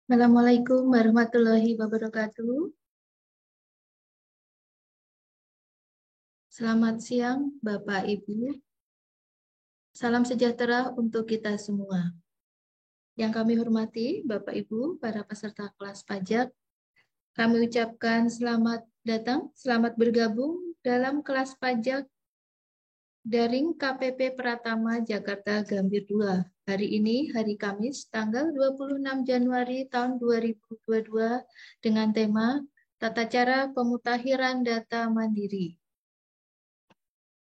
Assalamualaikum warahmatullahi wabarakatuh. Selamat siang, Bapak Ibu. Salam sejahtera untuk kita semua. Yang kami hormati, Bapak Ibu, para peserta kelas pajak, kami ucapkan selamat datang, selamat bergabung dalam kelas pajak daring KPP Pratama Jakarta Gambir 2. Hari ini, hari Kamis, tanggal 26 Januari tahun 2022 dengan tema Tata Cara Pemutakhiran Data Mandiri.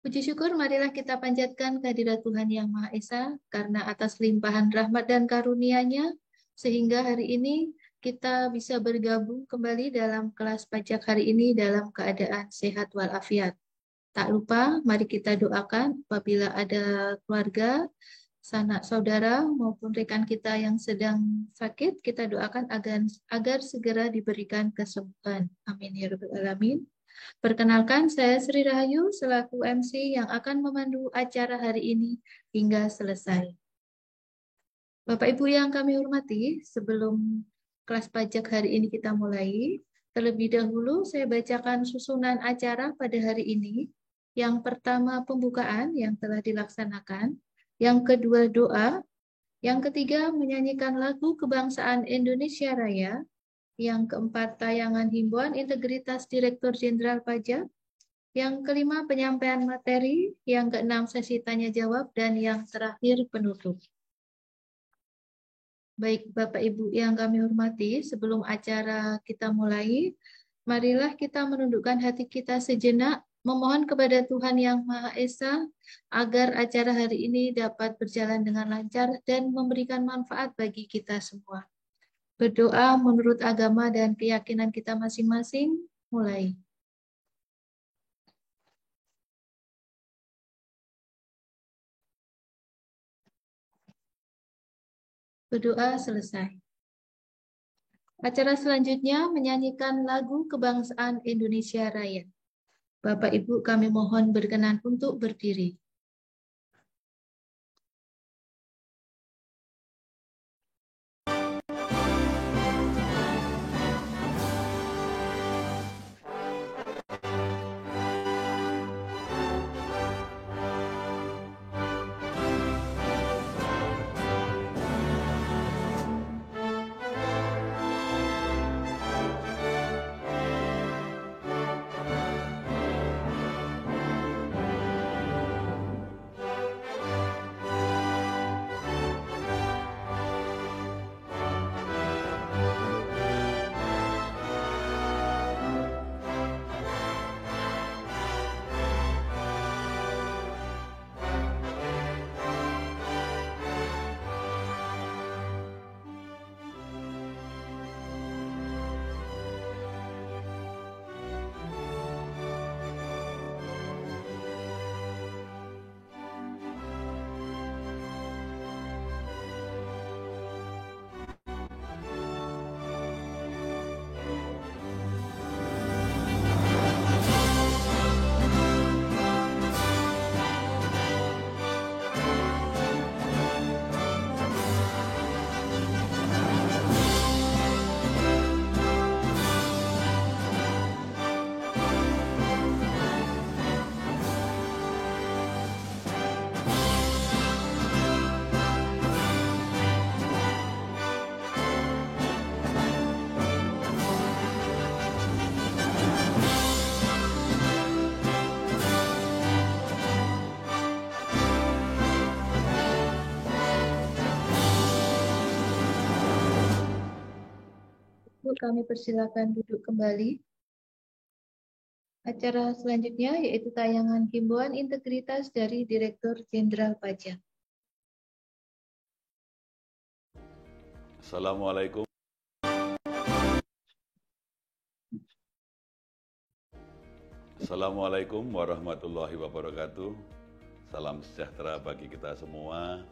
Puji syukur marilah kita panjatkan kehadirat Tuhan Yang Maha Esa karena atas limpahan rahmat dan karunia-Nya sehingga hari ini kita bisa bergabung kembali dalam kelas pajak hari ini dalam keadaan sehat walafiat. Tak lupa mari kita doakan apabila ada keluarga, sanak saudara maupun rekan kita yang sedang sakit, kita doakan agar segera diberikan kesembuhan. Amin ya rabbal alamin. Perkenalkan, saya Sri Rahayu selaku MC yang akan memandu acara hari ini hingga selesai. Bapak Ibu yang kami hormati, sebelum kelas pajak hari ini kita mulai, terlebih dahulu saya bacakan susunan acara pada hari ini. Yang pertama pembukaan yang telah dilaksanakan, yang kedua doa, yang ketiga menyanyikan lagu kebangsaan Indonesia Raya, yang keempat tayangan himbauan integritas Direktur Jenderal Pajak, yang kelima penyampaian materi, yang keenam sesi tanya jawab, dan yang terakhir penutup. Baik Bapak Ibu yang kami hormati, sebelum acara kita mulai, marilah kita menundukkan hati kita sejenak, memohon kepada Tuhan Yang Maha Esa agar acara hari ini dapat berjalan dengan lancar dan memberikan manfaat bagi kita semua. Berdoa menurut agama dan keyakinan kita masing-masing, mulai. Berdoa selesai. Acara selanjutnya menyanyikan lagu kebangsaan Indonesia Raya. Bapak Ibu kami mohon berkenan untuk berdiri. Kami persilakan duduk kembali. Acara selanjutnya yaitu tayangan himbauan integritas dari Direktur Jenderal Pajak. Assalamualaikum. Assalamualaikum warahmatullahi wabarakatuh. Salam sejahtera bagi kita semua.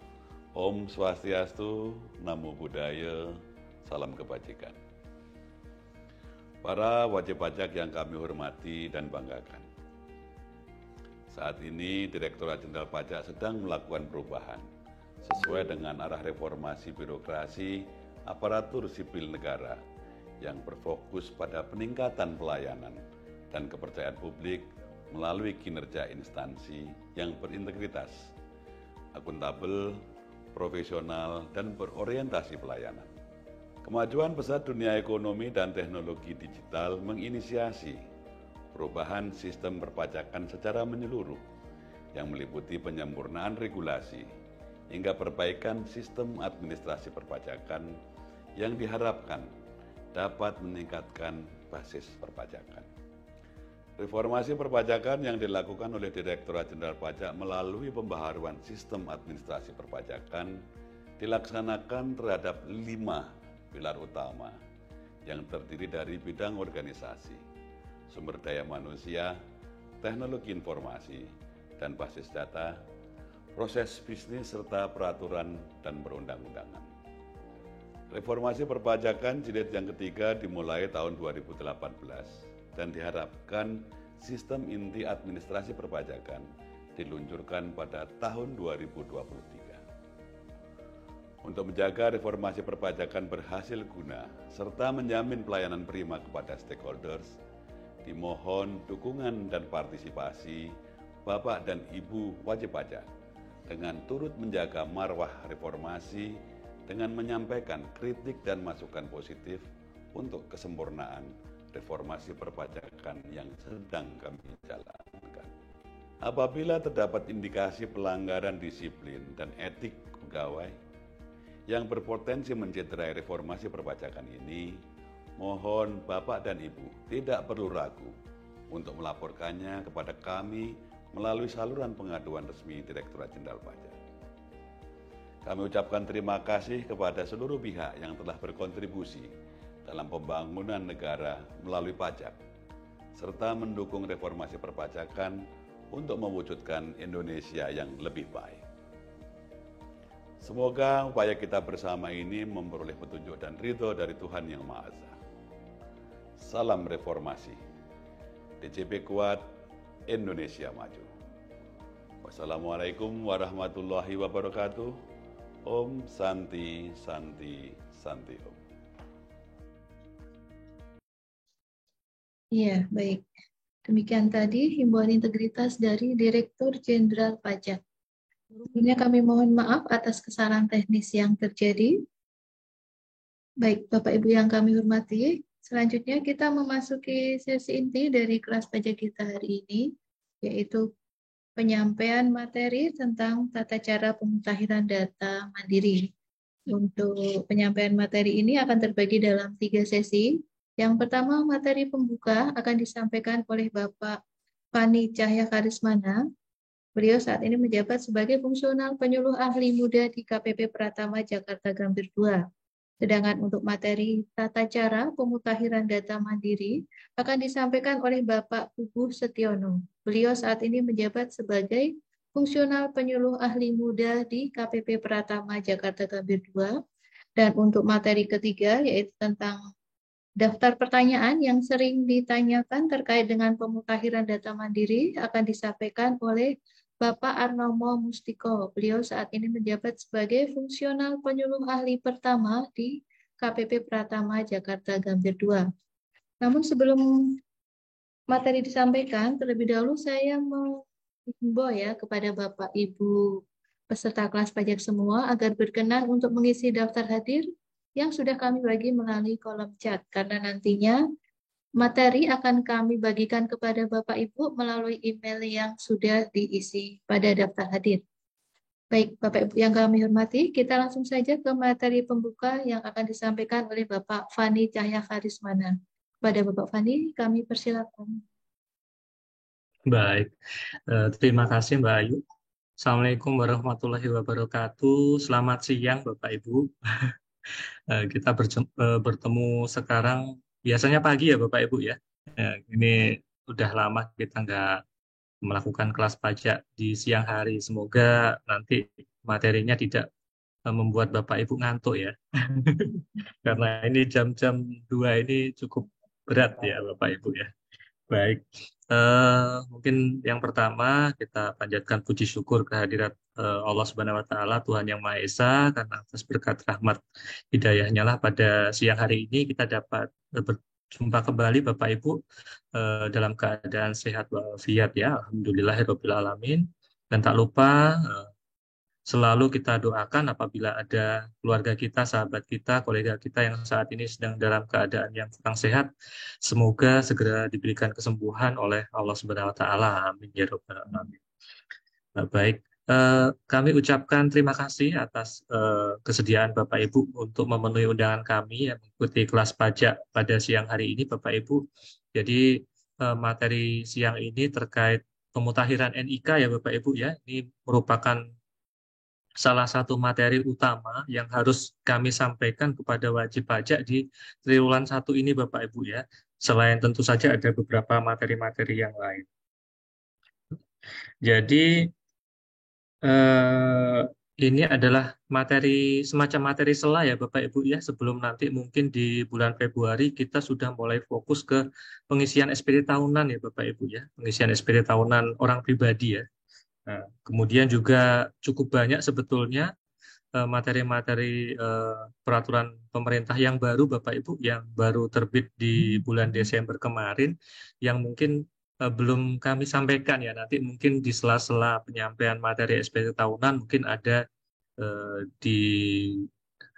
Om Swastiastu, Namo Buddhaya, salam kebajikan. Para wajib pajak yang kami hormati dan banggakan. Saat ini Direktorat Jenderal Pajak sedang melakukan perubahan sesuai dengan arah reformasi birokrasi aparatur sipil negara yang berfokus pada peningkatan pelayanan dan kepercayaan publik melalui kinerja instansi yang berintegritas, akuntabel, profesional, dan berorientasi pelayanan. Kemajuan pesat dunia ekonomi dan teknologi digital menginisiasi perubahan sistem perpajakan secara menyeluruh yang meliputi penyempurnaan regulasi hingga perbaikan sistem administrasi perpajakan yang diharapkan dapat meningkatkan basis perpajakan. Reformasi perpajakan yang dilakukan oleh Direktorat Jenderal Pajak melalui pembaharuan sistem administrasi perpajakan dilaksanakan terhadap 5 pilar utama yang terdiri dari bidang organisasi, sumber daya manusia, teknologi informasi, dan basis data, proses bisnis serta peraturan dan perundang-undangan. Reformasi perpajakan jilid yang ketiga dimulai tahun 2018 dan diharapkan sistem inti administrasi perpajakan diluncurkan pada tahun 2023. Untuk menjaga reformasi perpajakan berhasil guna serta menjamin pelayanan prima kepada stakeholders, dimohon dukungan dan partisipasi Bapak dan Ibu wajib pajak dengan turut menjaga marwah reformasi dengan menyampaikan kritik dan masukan positif untuk kesempurnaan reformasi perpajakan yang sedang kami jalankan. Apabila terdapat indikasi pelanggaran disiplin dan etik pegawai yang berpotensi mencederai reformasi perpajakan ini, mohon Bapak dan Ibu tidak perlu ragu untuk melaporkannya kepada kami melalui saluran pengaduan resmi Direktorat Jenderal Pajak. Kami ucapkan terima kasih kepada seluruh pihak yang telah berkontribusi dalam pembangunan negara melalui pajak, serta mendukung reformasi perpajakan untuk mewujudkan Indonesia yang lebih baik. Semoga upaya kita bersama ini memperoleh petunjuk dan ridho dari Tuhan Yang Maha Esa. Salam reformasi. DJP kuat, Indonesia maju. Wassalamualaikum warahmatullahi wabarakatuh. Om Santi Santi Santi Om. Iya, baik. Demikian tadi himbauan integritas dari Direktur Jenderal Pajak. Sebelumnya kami mohon maaf atas kesalahan teknis yang terjadi. Baik, Bapak Ibu yang kami hormati, selanjutnya kita memasuki sesi inti dari kelas pajak kita hari ini, yaitu penyampaian materi tentang tata cara pemutahiran data mandiri. Untuk penyampaian materi ini akan terbagi dalam 3 sesi. Yang pertama, materi pembuka akan disampaikan oleh Bapak Fani Cahya Karismana. Beliau saat ini menjabat sebagai fungsional penyuluh ahli muda di KPP Pratama Jakarta Gambir 2. Sedangkan untuk materi tata cara pemutahiran data mandiri akan disampaikan oleh Bapak Puguh Setiono. Beliau saat ini menjabat sebagai fungsional penyuluh ahli muda di KPP Pratama Jakarta Gambir 2. Dan untuk materi ketiga yaitu tentang daftar pertanyaan yang sering ditanyakan terkait dengan pemutahiran data mandiri akan disampaikan oleh Bapak Arnomo Mustiko. Beliau saat ini menjabat sebagai fungsional penyuluh ahli pertama di KPP Pratama Jakarta Gambir 2. Namun sebelum materi disampaikan, terlebih dahulu saya menghimbau ya kepada Bapak Ibu peserta kelas pajak semua agar berkenan untuk mengisi daftar hadir yang sudah kami bagi melalui kolom chat, karena nantinya materi akan kami bagikan kepada Bapak Ibu melalui email yang sudah diisi pada daftar hadir. Baik, Bapak Ibu yang kami hormati, kita langsung saja ke materi pembuka yang akan disampaikan oleh Bapak Fani Cahya Karismana. Kepada Bapak Fani, kami persilakan. Baik, terima kasih Mbak Ayu. Assalamualaikum warahmatullahi wabarakatuh. Selamat siang Bapak Ibu. Kita bertemu sekarang. Biasanya pagi ya Bapak Ibu ya. Ini udah lama kita nggak melakukan kelas pajak di siang hari. Semoga nanti materinya tidak membuat Bapak Ibu ngantuk ya. Karena ini jam-jam 2 ini cukup berat ya Bapak Ibu ya. Baik, mungkin yang pertama kita panjatkan puji syukur kehadirat Allah Subhanahu wa taala, Tuhan yang Maha Esa, karena atas berkat rahmat hidayahnya lah pada siang hari ini kita dapat berjumpa kembali Bapak Ibu dalam keadaan sehat walafiat ya. Alhamdulillahirabbil alamin. Dan tak lupa selalu kita doakan apabila ada keluarga kita, sahabat kita, kolega kita yang saat ini sedang dalam keadaan yang kurang sehat, semoga segera diberikan kesembuhan oleh Allah Subhanahu wa taala. Amin ya rabbal alamin. Baik, kami ucapkan terima kasih atas kesediaan Bapak Ibu untuk memenuhi undangan kami yang mengikuti kelas pajak pada siang hari ini, Bapak Ibu. Jadi materi siang ini terkait pemutakhiran NIK ya Bapak Ibu ya. Ini merupakan salah satu materi utama yang harus kami sampaikan kepada wajib pajak di triwulan 1 ini Bapak Ibu ya. Selain tentu saja ada beberapa materi-materi yang lain. Jadi ini adalah semacam materi sela ya Bapak Ibu ya, sebelum nanti mungkin di bulan Februari kita sudah mulai fokus ke pengisian SPT tahunan ya Bapak Ibu ya, pengisian SPT tahunan orang pribadi ya. Nah, kemudian juga cukup banyak sebetulnya materi-materi peraturan pemerintah yang baru Bapak Ibu yang baru terbit di bulan Desember kemarin yang mungkin belum kami sampaikan ya, nanti mungkin di sela-sela penyampaian materi SPT tahunan mungkin ada di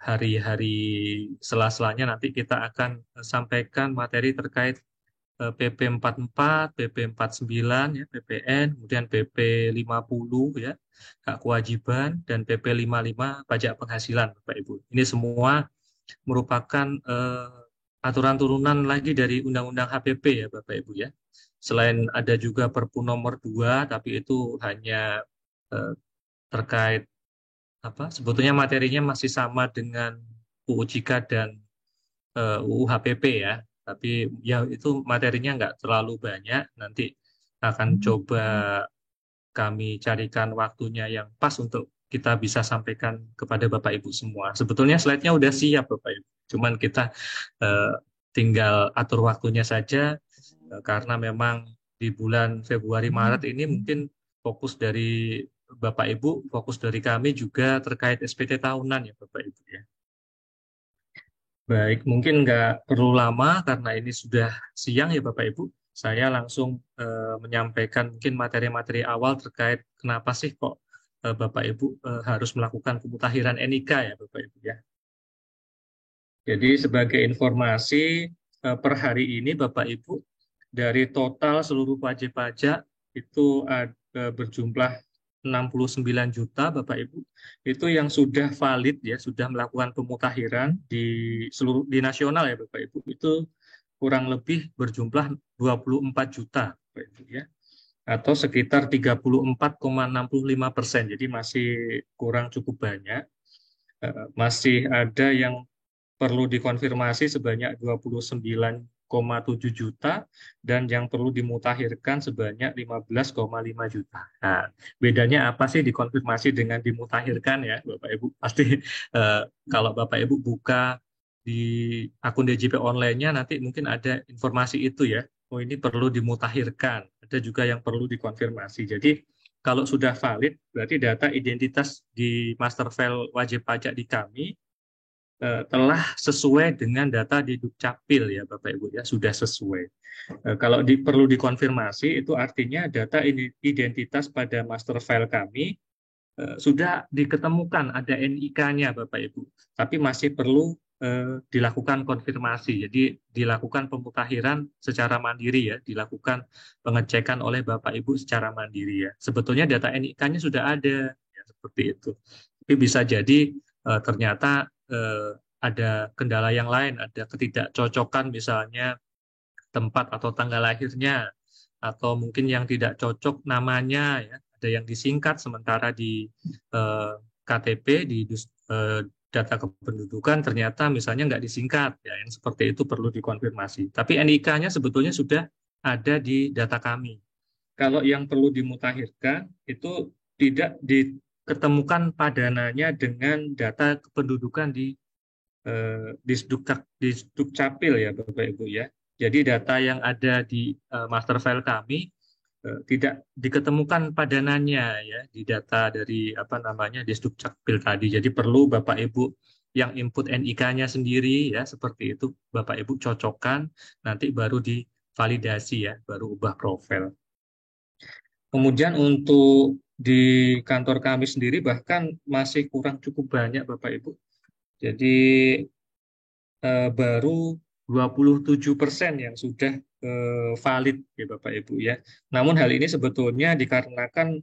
hari-hari sela-selanya nanti kita akan sampaikan materi terkait PP 44, PP 49 ya, PPN, kemudian PP 50 ya, hak kewajiban, dan PP 55 pajak penghasilan Bapak Ibu. Ini semua merupakan aturan turunan lagi dari Undang-Undang HPP ya Bapak Ibu ya. Selain ada juga Perpu nomor 2, tapi itu hanya terkait sebetulnya materinya masih sama dengan UU Cika dan UU HPP ya. Tapi ya itu materinya nggak terlalu banyak, nanti akan coba kami carikan waktunya yang pas untuk kita bisa sampaikan kepada Bapak Ibu semua. Sebetulnya slide-nya udah siap Bapak Ibu, cuman kita tinggal atur waktunya saja, karena memang di bulan Februari Maret ini mungkin fokus dari Bapak Ibu, fokus dari kami juga terkait SPT tahunan ya Bapak Ibu ya. Baik, mungkin nggak perlu lama karena ini sudah siang ya Bapak Ibu. Saya langsung menyampaikan mungkin materi-materi awal terkait kenapa sih kok Bapak Ibu harus melakukan pemutakhiran NIK ya Bapak Ibu ya. Jadi sebagai informasi per hari ini Bapak Ibu, dari total seluruh wajib pajak itu berjumlah 69 juta Bapak Ibu, itu yang sudah valid ya, sudah melakukan pemutakhiran di nasional ya Bapak Ibu, itu kurang lebih berjumlah 24 juta Bapak Ibu ya, atau sekitar 34,65%. Jadi masih kurang cukup banyak. Masih ada yang perlu dikonfirmasi sebanyak 29,7 juta dan yang perlu dimutakhirkan sebanyak 15,5 juta. Nah, bedanya apa sih dikonfirmasi dengan dimutakhirkan ya, Bapak Ibu? Pasti kalau Bapak Ibu buka di akun DJP online-nya nanti mungkin ada informasi itu ya. Oh, ini perlu dimutakhirkan. Ada juga yang perlu dikonfirmasi. Jadi kalau sudah valid, berarti data identitas di master file wajib pajak di kami telah sesuai dengan data di Dukcapil ya Bapak Ibu ya, sudah sesuai. Kalau perlu dikonfirmasi itu artinya data identitas pada master file kami sudah diketemukan ada NIK-nya Bapak Ibu, tapi masih perlu dilakukan konfirmasi. Jadi dilakukan pemutakhiran secara mandiri ya, dilakukan pengecekan oleh Bapak Ibu secara mandiri ya. Sebetulnya data NIK-nya sudah ada ya, seperti itu. Tapi bisa jadi ternyata ada kendala yang lain, ada ketidakcocokan misalnya tempat atau tanggal lahirnya, atau mungkin yang tidak cocok namanya, ya. Ada yang disingkat sementara di KTP, di data kependudukan ternyata misalnya nggak disingkat, ya. Yang seperti itu perlu dikonfirmasi. Tapi NIK-nya sebetulnya sudah ada di data kami. Kalau yang perlu dimutakhirkan itu tidak diketemukan padanannya dengan data kependudukan di Dukcapil ya Bapak Ibu ya. Jadi data yang ada di master file kami tidak diketemukan padanannya ya di data dari Disdukcapil tadi. Jadi perlu Bapak Ibu yang input NIK-nya sendiri ya seperti itu, Bapak Ibu cocokkan, nanti baru divalidasi ya, baru ubah profil. Kemudian untuk di kantor kami sendiri bahkan masih kurang cukup banyak Bapak Ibu. Jadi baru 27% yang sudah valid ya Bapak Ibu ya. Namun hal ini sebetulnya dikarenakan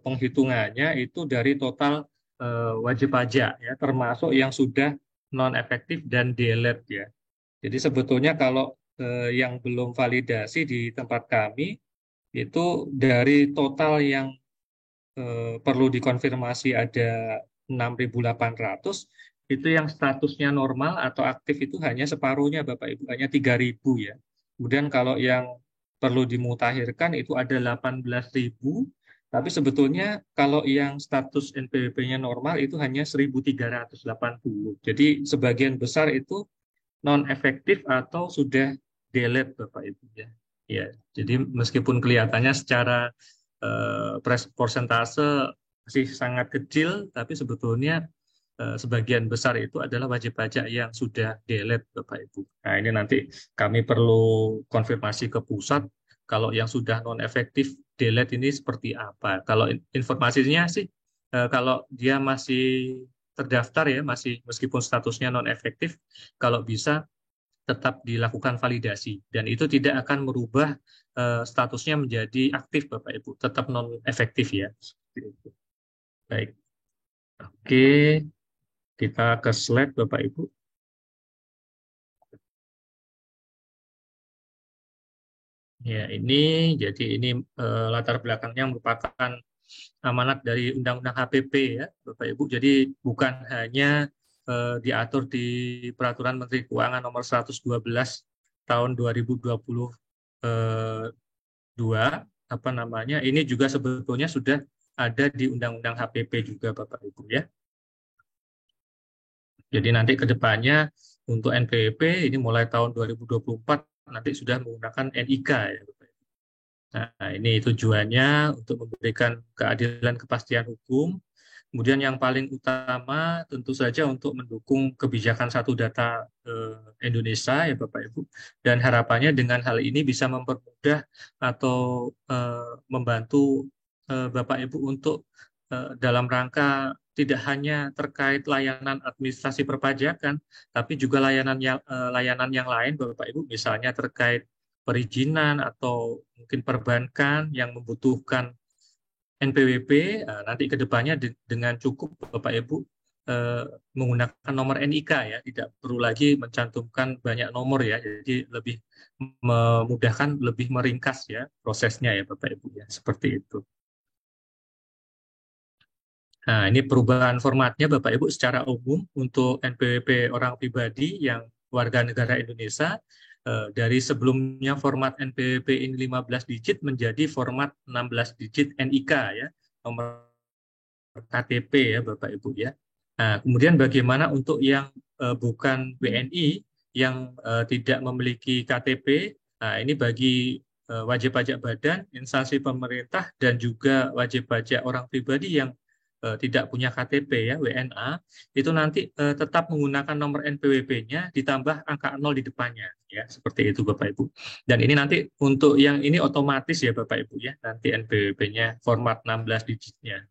penghitungannya itu dari total wajib pajak ya, termasuk yang sudah non efektif dan delete ya. Jadi sebetulnya kalau yang belum validasi di tempat kami itu dari total yang perlu dikonfirmasi ada 6.800, itu yang statusnya normal atau aktif itu hanya separuhnya Bapak Ibu, hanya 3.000 ya. Kemudian kalau yang perlu dimutakhirkan itu ada 18.000, tapi sebetulnya kalau yang status NPWP-nya normal itu hanya 1.380. Jadi sebagian besar itu non efektif atau sudah delete Bapak Ibu ya. Ya, jadi meskipun kelihatannya secara persentase masih sangat kecil, tapi sebetulnya sebagian besar itu adalah wajib pajak yang sudah delete Bapak Ibu. Nah ini nanti kami perlu konfirmasi ke pusat kalau yang sudah non efektif delete ini seperti apa. Kalau informasinya sih kalau dia masih terdaftar ya, masih meskipun statusnya non efektif, kalau bisa tetap dilakukan validasi dan itu tidak akan merubah statusnya menjadi aktif Bapak Ibu, tetap non efektif ya. Baik. Oke, kita ke slide Bapak Ibu. Ya, jadi ini latar belakangnya merupakan amanat dari Undang-Undang HPP ya, Bapak Ibu. Jadi bukan hanya diatur di Peraturan Menteri Keuangan Nomor 112 tahun 2022, ini juga sebetulnya sudah ada di Undang-Undang HPP juga Bapak Ibu ya. Jadi nanti ke depannya untuk NPWP ini mulai tahun 2024 nanti sudah menggunakan NIK ya Bapak Ibu. Nah, ini tujuannya untuk memberikan keadilan kepastian hukum. Kemudian yang paling utama tentu saja untuk mendukung kebijakan satu data Indonesia ya Bapak Ibu. Dan harapannya dengan hal ini bisa mempermudah atau membantu Bapak Ibu untuk dalam rangka tidak hanya terkait layanan administrasi perpajakan, tapi juga layanan yang lain Bapak Ibu, misalnya terkait perizinan atau mungkin perbankan yang membutuhkan NPWP, nanti ke depannya dengan cukup Bapak Ibu menggunakan nomor NIK ya, tidak perlu lagi mencantumkan banyak nomor ya, jadi lebih memudahkan, lebih meringkas ya prosesnya ya Bapak Ibu ya, seperti itu. Nah, ini perubahan formatnya Bapak Ibu secara umum untuk NPWP orang pribadi yang warga negara Indonesia dari sebelumnya format NPWP ini 15 digit menjadi format 16 digit NIK ya, nomor KTP ya Bapak Ibu ya. Nah, kemudian bagaimana untuk yang bukan WNI yang tidak memiliki KTP? Nah, ini bagi wajib pajak badan, instansi pemerintah dan juga wajib pajak orang pribadi yang tidak punya KTP ya WNA, itu nanti tetap menggunakan nomor NPWP-nya ditambah angka 0 di depannya ya, seperti itu Bapak Ibu. Dan ini nanti untuk yang ini otomatis ya Bapak Ibu ya, nanti NPWP-nya format 16 digitnya.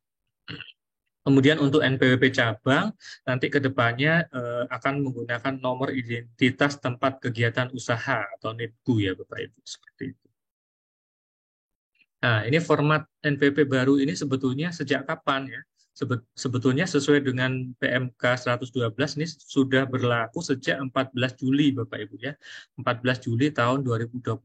Kemudian untuk NPWP cabang nanti ke depannya akan menggunakan nomor identitas tempat kegiatan usaha atau NITKU ya Bapak Ibu, seperti itu. Nah, ini format NPWP baru ini sebetulnya sejak kapan ya? Sebetulnya sesuai dengan PMK 112 ini sudah berlaku sejak 14 Juli Bapak Ibu ya. 14 Juli tahun 2022.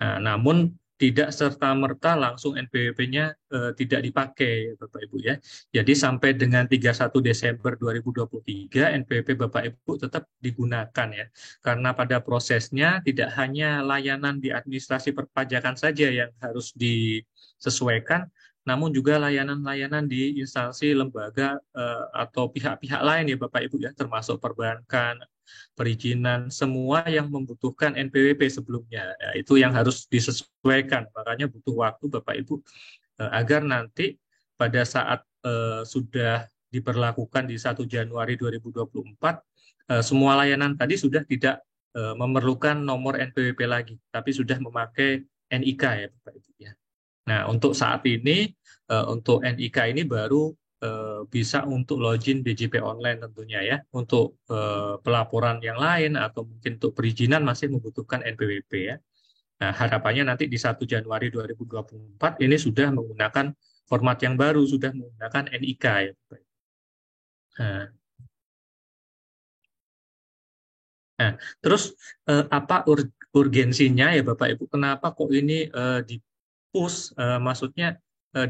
Nah, namun tidak serta-merta langsung NPWP-nya tidak dipakai Bapak Ibu ya. Jadi sampai dengan 31 Desember 2023 NPWP Bapak Ibu tetap digunakan ya. Karena pada prosesnya tidak hanya layanan di administrasi perpajakan saja yang harus disesuaikan, namun juga layanan-layanan di instansi, lembaga, atau pihak-pihak lain ya Bapak Ibu ya, termasuk perbankan, perizinan, semua yang membutuhkan NPWP sebelumnya. Ya, itu yang harus disesuaikan. Makanya butuh waktu Bapak Ibu agar nanti pada saat sudah diberlakukan di 1 Januari 2024, semua layanan tadi sudah tidak memerlukan nomor NPWP lagi, tapi sudah memakai NIK ya Bapak Ibu ya. Nah, untuk saat ini, untuk NIK ini baru bisa untuk login DJP online tentunya ya. Untuk pelaporan yang lain atau mungkin untuk perizinan masih membutuhkan NPWP ya. Nah, harapannya nanti di 1 Januari 2024 ini sudah menggunakan format yang baru, sudah menggunakan NIK ya Bapak Ibu. Nah, terus apa urgensinya ya Bapak Ibu? Kenapa kok ini di-push? Maksudnya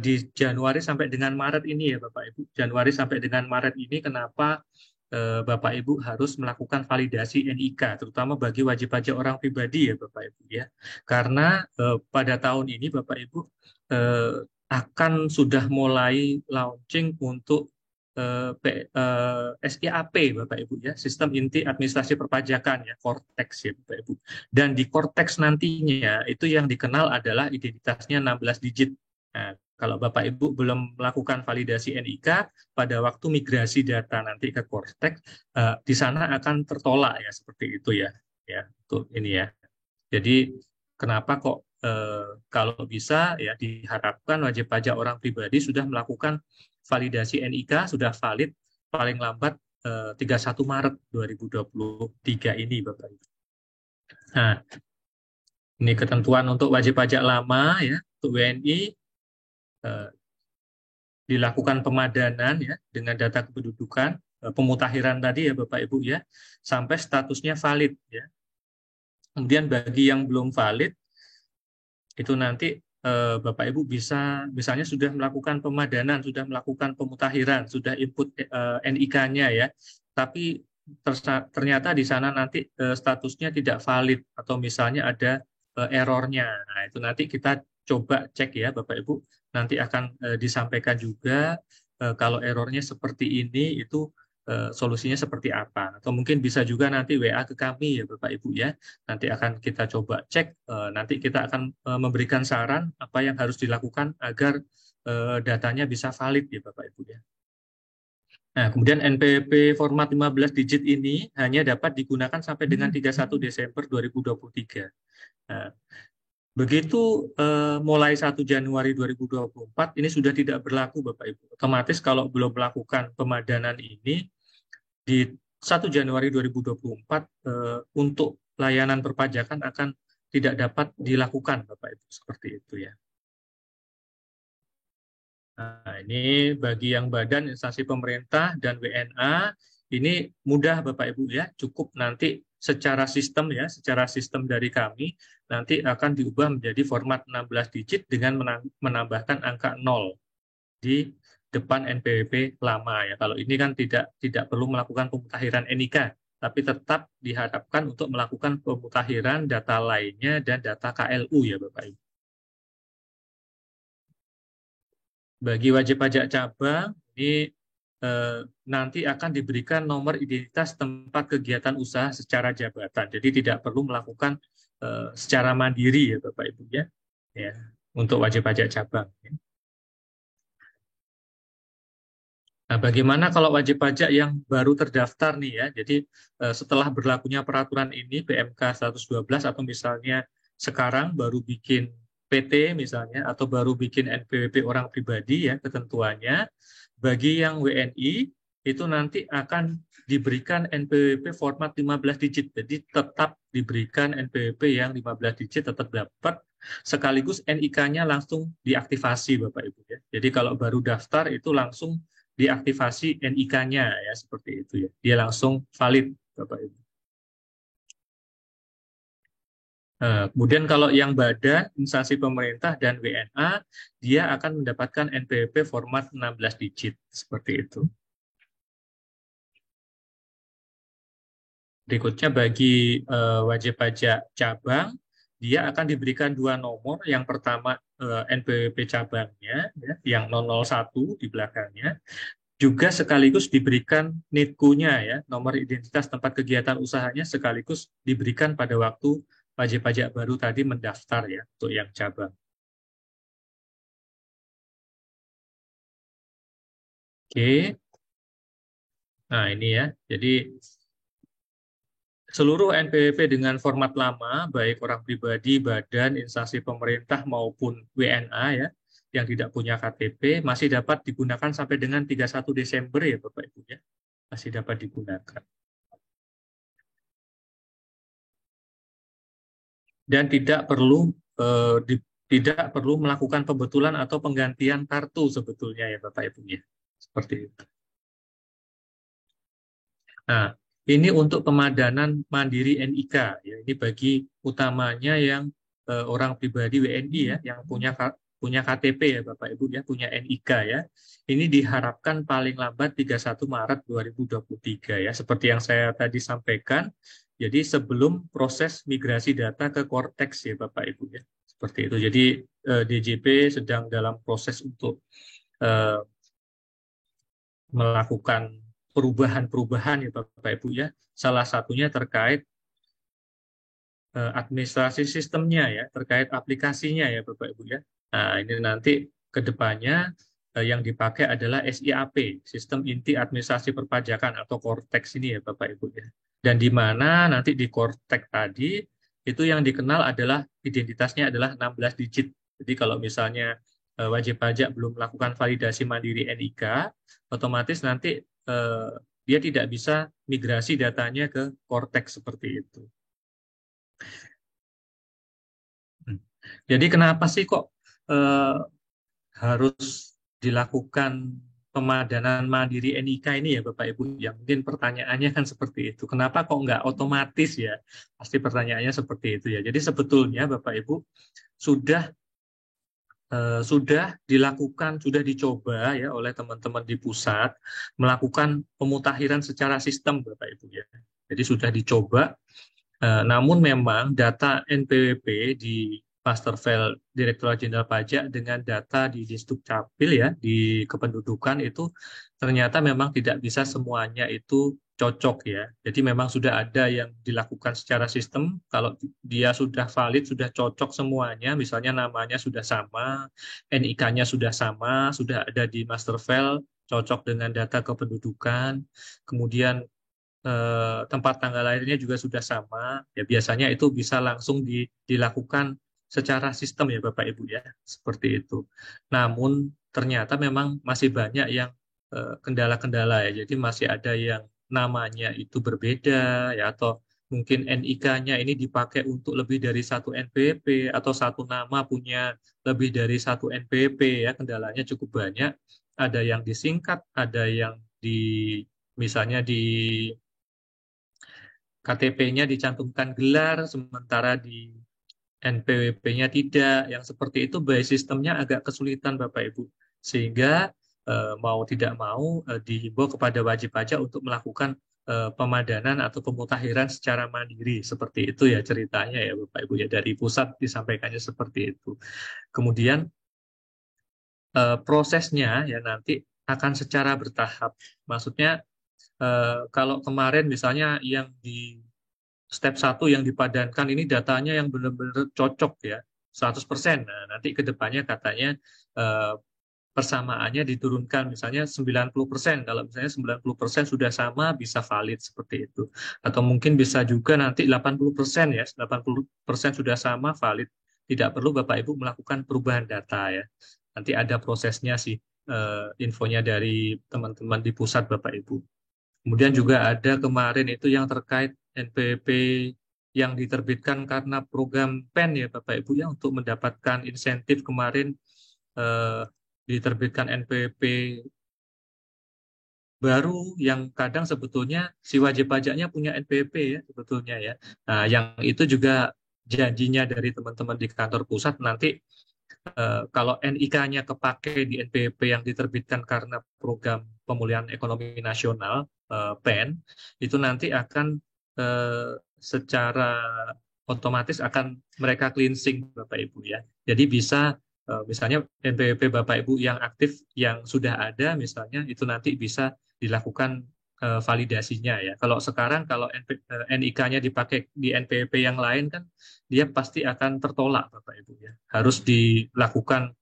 di Januari sampai dengan Maret ini ya Bapak Ibu. Januari sampai dengan Maret ini kenapa Bapak Ibu harus melakukan validasi NIK, terutama bagi wajib pajak orang pribadi ya Bapak Ibu ya. Karena pada tahun ini Bapak Ibu akan sudah mulai launching untuk SIAP Bapak Ibu ya, Sistem Inti Administrasi Perpajakan ya, Cortex ya Bapak Ibu. Dan di Cortex nantinya itu yang dikenal adalah identitasnya 16 digit. Nah, kalau Bapak Ibu belum melakukan validasi NIK pada waktu migrasi data nanti ke Cortex, di sana akan tertolak ya seperti itu ya. Ya, tuh ini ya. Jadi kenapa kok kalau bisa ya diharapkan wajib pajak orang pribadi sudah melakukan validasi NIK, sudah valid paling lambat 31 Maret 2023 ini Bapak Ibu. Nah, ini ketentuan untuk wajib pajak lama ya, untuk WNI dilakukan pemadanan ya dengan data kependudukan, pemutakhiran tadi ya Bapak Ibu ya, sampai statusnya valid ya. Kemudian bagi yang belum valid itu nanti Bapak Ibu bisa misalnya sudah melakukan pemadanan, sudah melakukan pemutakhiran, sudah input NIK-nya ya, tapi ternyata di sana nanti statusnya tidak valid atau misalnya ada errornya. Nah, itu nanti kita coba cek ya Bapak Ibu, nanti akan disampaikan juga kalau errornya seperti ini itu solusinya seperti apa, atau mungkin bisa juga nanti WA ke kami ya Bapak Ibu ya, nanti akan kita coba cek, nanti kita akan memberikan saran apa yang harus dilakukan agar datanya bisa valid ya Bapak Ibu ya. Nah, kemudian NPWP format 15 digit ini hanya dapat digunakan sampai dengan 31 Desember 2023. Nah, begitu mulai 1 Januari 2024 ini sudah tidak berlaku Bapak Ibu. Otomatis kalau belum melakukan pemadanan ini di 1 Januari 2024 untuk layanan perpajakan akan tidak dapat dilakukan Bapak Ibu, seperti itu ya. Nah, ini bagi yang badan instansi pemerintah dan WNA ini mudah Bapak Ibu ya, cukup nanti secara sistem ya, secara sistem dari kami nanti akan diubah menjadi format 16 digit dengan menambahkan angka 0 di depan NPWP lama ya. Kalau ini kan tidak perlu melakukan pemutakhiran NIK, tapi tetap diharapkan untuk melakukan pemutakhiran data lainnya dan data KLU ya Bapak Ibu. Bagi wajib pajak cabang ini nanti akan diberikan nomor identitas tempat kegiatan usaha secara jabatan. Jadi tidak perlu melakukan secara mandiri ya Bapak Ibu ya. Ya, untuk wajib pajak cabang ya. Nah, bagaimana kalau wajib pajak yang baru terdaftar nih ya? Jadi setelah berlakunya peraturan ini PMK 112 atau misalnya sekarang baru bikin PT misalnya atau baru bikin NPWP orang pribadi ya ketentuannya, bagi yang WNI itu nanti akan diberikan NPWP format 15 digit. Jadi tetap diberikan NPWP yang 15 digit tetap dapat, sekaligus NIK-nya langsung diaktifasi Bapak Ibu ya. Jadi kalau baru daftar itu langsung diaktifasi NIK-nya ya, seperti itu ya. Dia langsung valid Bapak Ibu. Kemudian kalau yang badan, instansi pemerintah dan WNA, dia akan mendapatkan NPWP format 16 digit seperti itu. Berikutnya bagi wajib pajak cabang, dia akan diberikan 2 nomor. Yang pertama NPWP cabangnya, ya, yang 001 di belakangnya. juga sekaligus diberikan NITKU-nya ya, nomor identitas tempat kegiatan usahanya sekaligus diberikan pada waktu wajib pajak baru tadi mendaftar ya untuk yang cabang. Oke. Nah, ini ya. Jadi seluruh NPWP dengan format lama, baik orang pribadi, badan, instansi pemerintah maupun WNA ya, yang tidak punya KTP masih dapat digunakan sampai dengan 31 Desember ya Bapak Ibu ya. Masih dapat digunakan. Dan tidak perlu melakukan pembetulan atau penggantian kartu sebetulnya ya Bapak Ibu ya. Seperti itu. Nah, ini untuk pemadanan mandiri NIK ya. Ini bagi utamanya yang orang pribadi WNI ya, yang punya KTP ya Bapak Ibu ya, punya NIK ya. Ini diharapkan paling lambat 31 Maret 2023 ya. Seperti yang saya tadi sampaikan, jadi sebelum proses migrasi data ke Cortex ya Bapak Ibu ya. Seperti itu. Jadi DJP sedang dalam proses untuk melakukan perubahan-perubahan ya Bapak Ibu ya. Salah satunya terkait administrasi sistemnya ya, terkait aplikasinya ya Bapak Ibu ya. Nah, ini nanti ke depannya yang dipakai adalah SIAP, Sistem Inti Administrasi Perpajakan atau Cortex ini ya Bapak Ibu ya. Dan di mana nanti di Cortex tadi itu yang dikenal adalah identitasnya adalah 16 digit. Jadi kalau misalnya wajib pajak belum melakukan validasi mandiri NIK, otomatis nanti dia tidak bisa migrasi datanya ke Cortex seperti itu. Jadi kenapa sih kok harus dilakukan pemadanan mandiri NIK ini ya Bapak Ibu? Yang mungkin pertanyaannya kan seperti itu. Kenapa kok nggak otomatis ya? Pasti pertanyaannya seperti itu ya. Jadi sebetulnya Bapak Ibu sudah dilakukan, sudah dicoba ya oleh teman-teman di pusat melakukan pemutakhiran secara sistem Bapak Ibu ya. Jadi sudah dicoba, namun memang data NPWP di Master File Direktorat Jenderal Pajak dengan data di Disdukcapil ya, di kependudukan itu ternyata memang tidak bisa semuanya itu cocok ya. Jadi memang sudah ada yang dilakukan secara sistem, kalau dia sudah valid, sudah cocok semuanya, misalnya namanya sudah sama, NIK-nya sudah sama, sudah ada di Master File, cocok dengan data kependudukan, kemudian tempat tanggal lahirnya juga sudah sama, ya biasanya itu bisa langsung dilakukan secara sistem ya Bapak Ibu ya, seperti itu. Namun ternyata memang masih banyak yang kendala-kendala ya, jadi masih ada yang namanya itu berbeda ya, atau mungkin NIK-nya ini dipakai untuk lebih dari satu NPWP, atau satu nama punya lebih dari satu NPWP ya, kendalanya cukup banyak. Ada yang disingkat, ada yang misalnya di KTP-nya dicantumkan gelar, sementara di NPWP-nya tidak. Yang seperti itu by sistemnya agak kesulitan Bapak Ibu. Sehingga mau tidak mau dihimbau kepada wajib pajak untuk melakukan pemadanan atau pemutakhiran secara mandiri. Seperti itu ya ceritanya ya Bapak Ibu ya, dari pusat disampaikannya seperti itu. Kemudian prosesnya ya nanti akan secara bertahap. Maksudnya kalau kemarin misalnya yang di step 1 yang dipadankan ini datanya yang benar-benar cocok ya, 100%. Nah, nanti ke depannya katanya persamaannya diturunkan misalnya 90%. Kalau misalnya 90% sudah sama bisa valid seperti itu. Atau mungkin bisa juga nanti 80% ya, 80% sudah sama valid. Tidak perlu Bapak Ibu melakukan perubahan data ya. Nanti ada prosesnya sih, infonya dari teman-teman di pusat Bapak Ibu. Kemudian juga ada kemarin itu yang terkait NPWP yang diterbitkan karena program PEN ya Bapak Ibu ya, untuk mendapatkan insentif kemarin diterbitkan NPWP baru yang kadang sebetulnya si wajib pajaknya punya NPWP ya sebetulnya ya. Nah, yang itu juga janjinya dari teman-teman di kantor pusat nanti kalau NIK-nya kepakai di NPWP yang diterbitkan karena program pemulihan ekonomi nasional PEN, itu nanti akan secara otomatis akan mereka cleansing Bapak Ibu ya. Jadi bisa Misalnya NPWP Bapak Ibu yang aktif yang sudah ada misalnya itu nanti bisa dilakukan validasinya ya. Kalau sekarang kalau NIK-nya dipakai di NPWP yang lain kan dia pasti akan tertolak Bapak Ibu ya. Harus dilakukan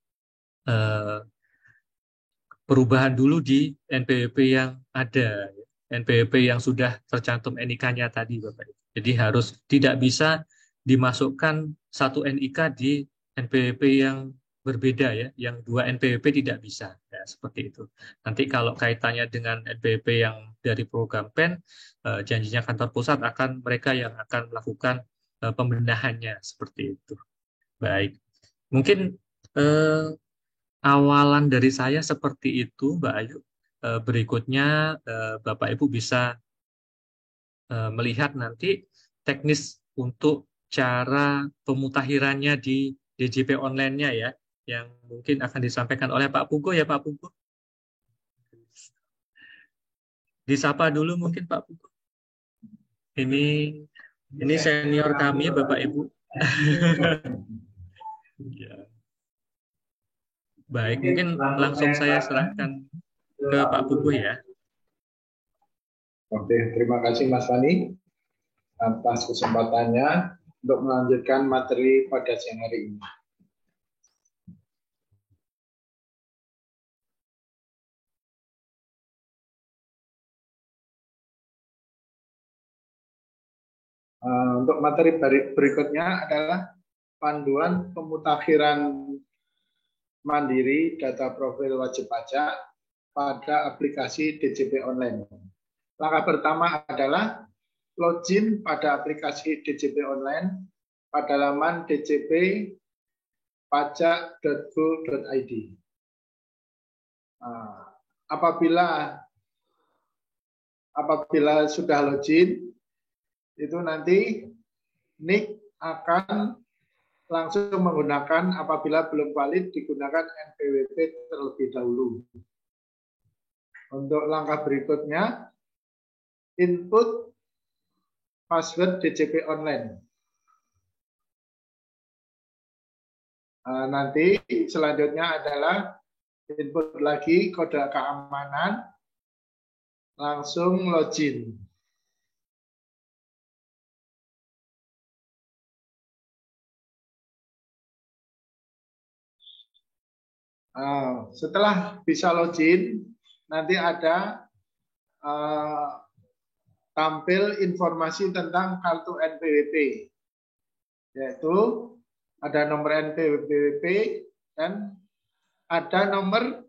perubahan dulu di NPWP yang ada, NPWP yang sudah tercantum NIK-nya tadi Bapak Ibu. Jadi harus tidak bisa dimasukkan satu NIK di NPWP yang berbeda ya, yang dua NPWP tidak bisa ya, seperti itu. Nanti kalau kaitannya dengan NPWP yang dari program PEN, janjinya kantor pusat akan mereka yang akan melakukan pembenahannya seperti itu. Baik, mungkin awalan dari saya seperti itu, Mbak Ayu. Berikutnya Bapak Ibu bisa melihat nanti teknis untuk cara pemutakhirannya di DJP online-nya ya, yang mungkin akan disampaikan oleh Pak Pugo ya Pak Pugo. Disapa dulu mungkin Pak Pugo. Ini senior kami Bapak Ibu. Ya. Baik, mungkin langsung saya serahkan ke Pak Pugo ya. Oke, terima kasih Mas Fani atas kesempatannya untuk melanjutkan materi pada siang hari ini. Untuk materi berikutnya adalah panduan pemutakhiran mandiri data profil wajib pajak pada aplikasi DJP online. Langkah pertama adalah login pada aplikasi DJP online pada laman djppajak.go.id. Apabila sudah login, itu nanti NIK akan langsung menggunakan, apabila belum valid digunakan NPWP terlebih dahulu. Untuk langkah berikutnya, input password DJP online. Nanti selanjutnya adalah input lagi kode keamanan, langsung login. Setelah bisa login, nanti ada tampil informasi tentang kartu NPWP, yaitu ada nomor NPWP dan ada nomor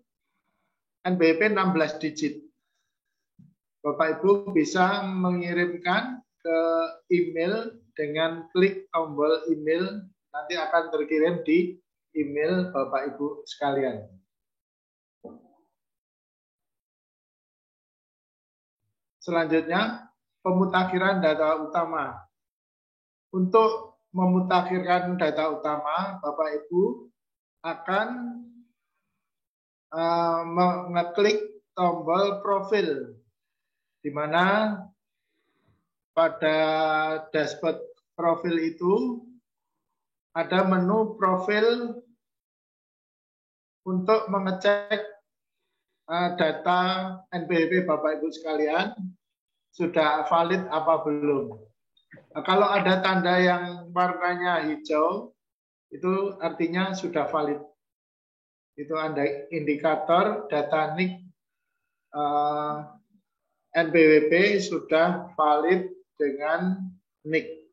NPWP 16 digit. Bapak Ibu bisa mengirimkan ke email dengan klik tombol email, nanti akan terkirim di email Bapak Ibu sekalian. Selanjutnya, pemutakhiran data utama. Untuk memutakhirkan data utama, Bapak Ibu akan mengeklik tombol profil, di mana pada dashboard profil itu ada menu profil untuk mengecek data NPWP Bapak Ibu sekalian sudah valid apa belum. Kalau ada tanda yang warnanya hijau, itu artinya sudah valid. Itu ada indikator data NIK NPWP sudah valid dengan NIK.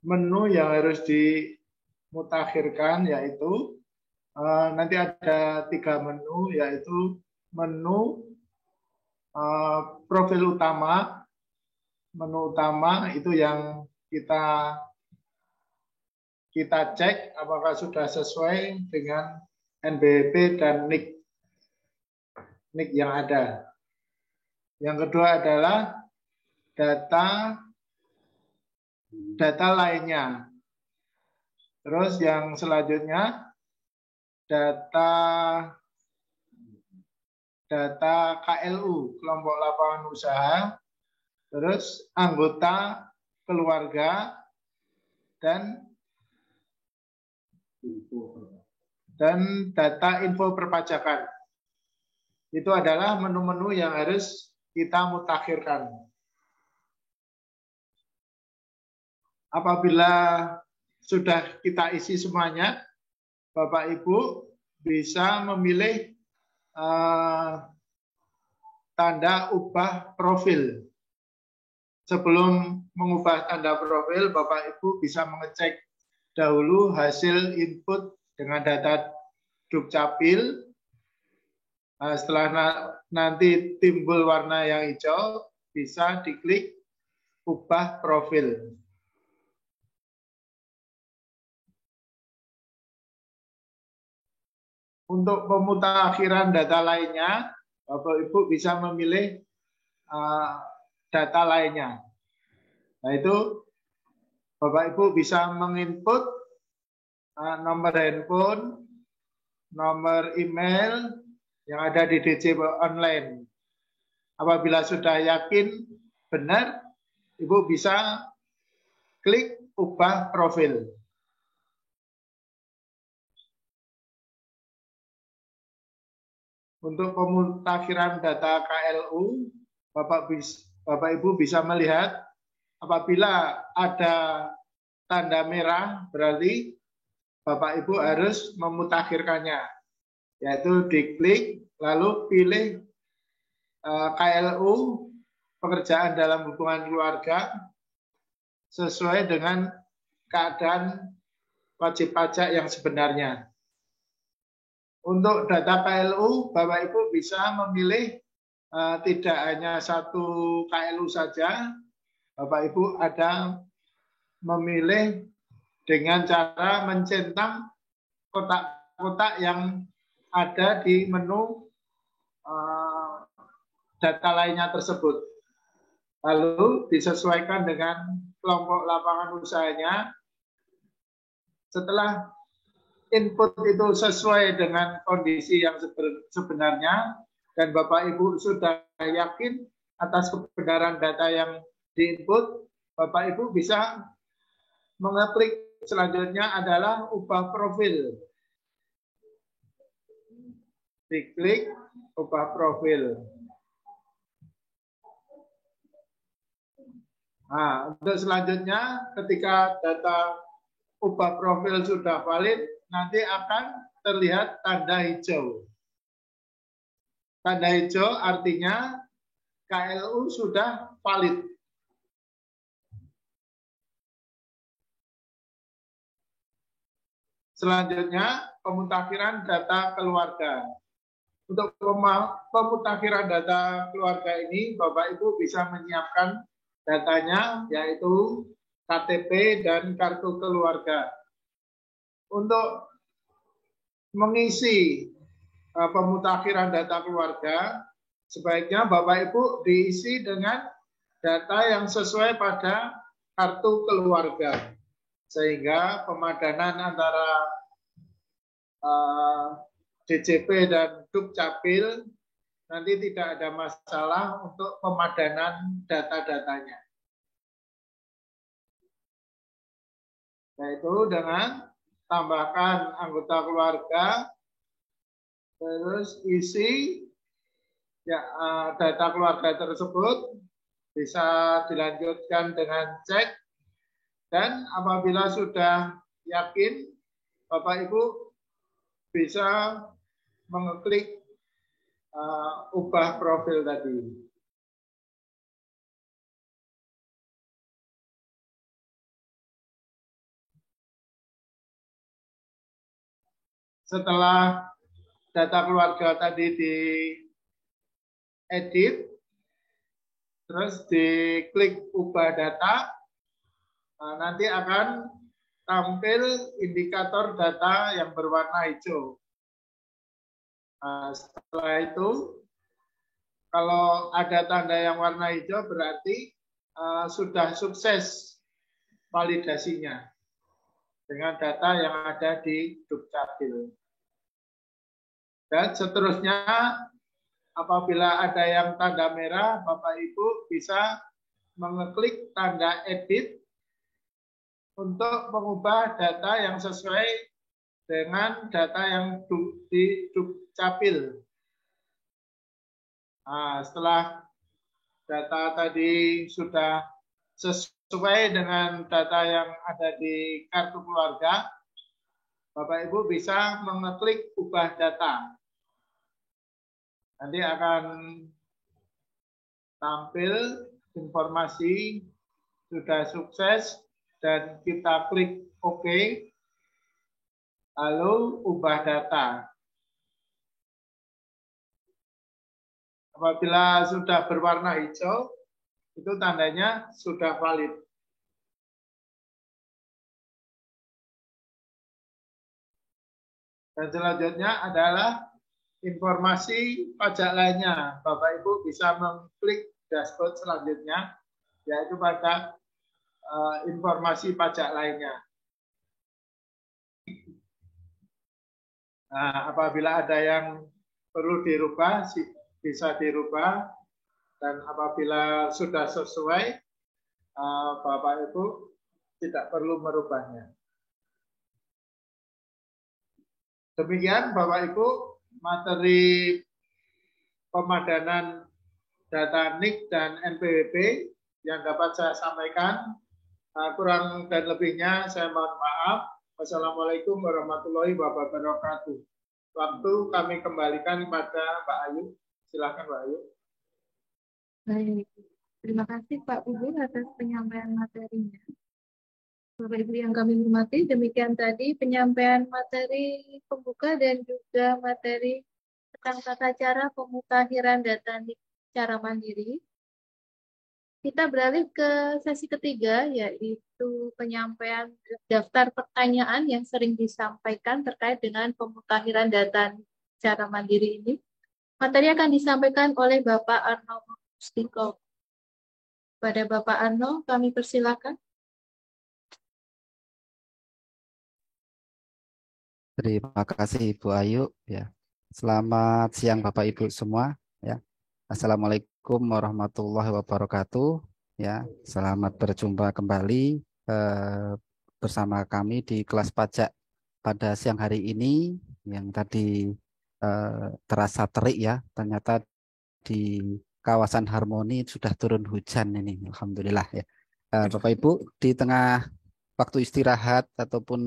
Menu yang harus dimutakhirkan yaitu nanti ada 3 menu, yaitu menu profil utama. Menu utama itu yang kita kita cek apakah sudah sesuai dengan NBP dan NIK yang ada. Yang kedua adalah data lainnya. Terus yang selanjutnya data KLU, kelompok lapangan usaha, terus anggota keluarga dan data info perpajakan. Itu adalah menu-menu yang harus kita mutakhirkan. Apabila sudah kita isi semuanya, Bapak Ibu bisa memilih tanda ubah profil. Sebelum mengubah tanda profil, Bapak Ibu bisa mengecek dahulu hasil input dengan data Dukcapil. Setelah nanti timbul warna yang hijau, bisa diklik ubah profil. Untuk pemutakhiran data lainnya, Bapak Ibu bisa memilih data lainnya. Nah itu Bapak Ibu bisa menginput nomor handphone, nomor email yang ada di DJP online. Apabila sudah yakin benar, Ibu bisa klik ubah profil. Untuk pemutakhiran data KLU, Bapak Ibu bisa melihat apabila ada tanda merah, berarti Bapak Ibu harus memutakhirkannya, yaitu diklik lalu pilih KLU pekerjaan dalam hubungan keluarga sesuai dengan keadaan wajib pajak yang sebenarnya. Untuk data KLU, Bapak Ibu bisa memilih tidak hanya satu KLU saja. Bapak Ibu ada memilih dengan cara mencentang kotak-kotak yang ada di menu data lainnya tersebut. Lalu disesuaikan dengan kelompok lapangan usahanya. Setelah input itu sesuai dengan kondisi yang sebenarnya dan Bapak Ibu sudah yakin atas kebenaran data yang diinput, Bapak Ibu bisa mengeklik selanjutnya adalah ubah profil. Diklik ubah profil. Nah, untuk selanjutnya ketika data ubah profil sudah valid, nanti akan terlihat tanda hijau. Tanda hijau artinya KLU sudah valid. Selanjutnya, pemutakhiran data keluarga. Untuk pemutakhiran data keluarga ini, Bapak Ibu bisa menyiapkan datanya, yaitu KTP dan kartu keluarga. Untuk mengisi pemutakhiran data keluarga, sebaiknya Bapak Ibu diisi dengan data yang sesuai pada kartu keluarga. Sehingga pemadanan antara DJP dan Dukcapil nanti tidak ada masalah untuk pemadanan data-datanya. Yaitu dengan tambahkan anggota keluarga, terus isi ya, data keluarga tersebut bisa dilanjutkan dengan cek, dan apabila sudah yakin, Bapak Ibu bisa mengeklik ubah profil tadi. Setelah data keluarga tadi diedit, terus diklik ubah data, nanti akan tampil indikator data yang berwarna hijau. Nah, setelah itu, kalau ada tanda yang warna hijau berarti sudah sukses validasinya dengan data yang ada di Dukcapil. Dan seterusnya, apabila ada yang tanda merah, Bapak Ibu bisa mengeklik tanda edit untuk mengubah data yang sesuai dengan data yang di Dukcapil. Nah, setelah data tadi sudah sesuai dengan data yang ada di kartu keluarga, Bapak Ibu bisa mengeklik ubah data. Nanti akan tampil informasi sudah sukses dan kita klik OK, lalu ubah data. Apabila sudah berwarna hijau, itu tandanya sudah valid. Dan selanjutnya adalah informasi pajak lainnya. Bapak Ibu bisa mengklik dashboard selanjutnya, yaitu pada informasi pajak lainnya. Nah, apabila ada yang perlu dirubah, bisa dirubah. Dan apabila sudah sesuai, Bapak Ibu tidak perlu merubahnya. Demikian Bapak Ibu, materi pemadanan data NIK dan NPWP yang dapat saya sampaikan. Kurang dan lebihnya saya mohon maaf. Wassalamualaikum warahmatullahi wabarakatuh. Waktu kami kembalikan kepada Mbak Ayu. Silakan Mbak Ayu. Baik, terima kasih Pak Pugu atas penyampaian materinya. Bapak Ibu yang kami hormati, demikian tadi penyampaian materi pembuka dan juga materi tentang tata cara pemutakhiran data NIK secara mandiri. Kita beralih ke sesi ketiga, yaitu penyampaian daftar pertanyaan yang sering disampaikan terkait dengan pemutakhiran data secara mandiri ini. Materi akan disampaikan oleh Bapak Arno Mustiko. Pada Bapak Arno, kami persilakan. Terima kasih Ibu Ayu. Ya, selamat siang Bapak Ibu semua. Ya, Assalamualaikum warahmatullahi wabarakatuh. Ya, selamat berjumpa kembali bersama kami di kelas pajak pada siang hari ini. Yang tadi terasa terik ya. Ternyata di kawasan Harmoni sudah turun hujan ini. Alhamdulillah ya. Bapak Ibu, di tengah waktu istirahat ataupun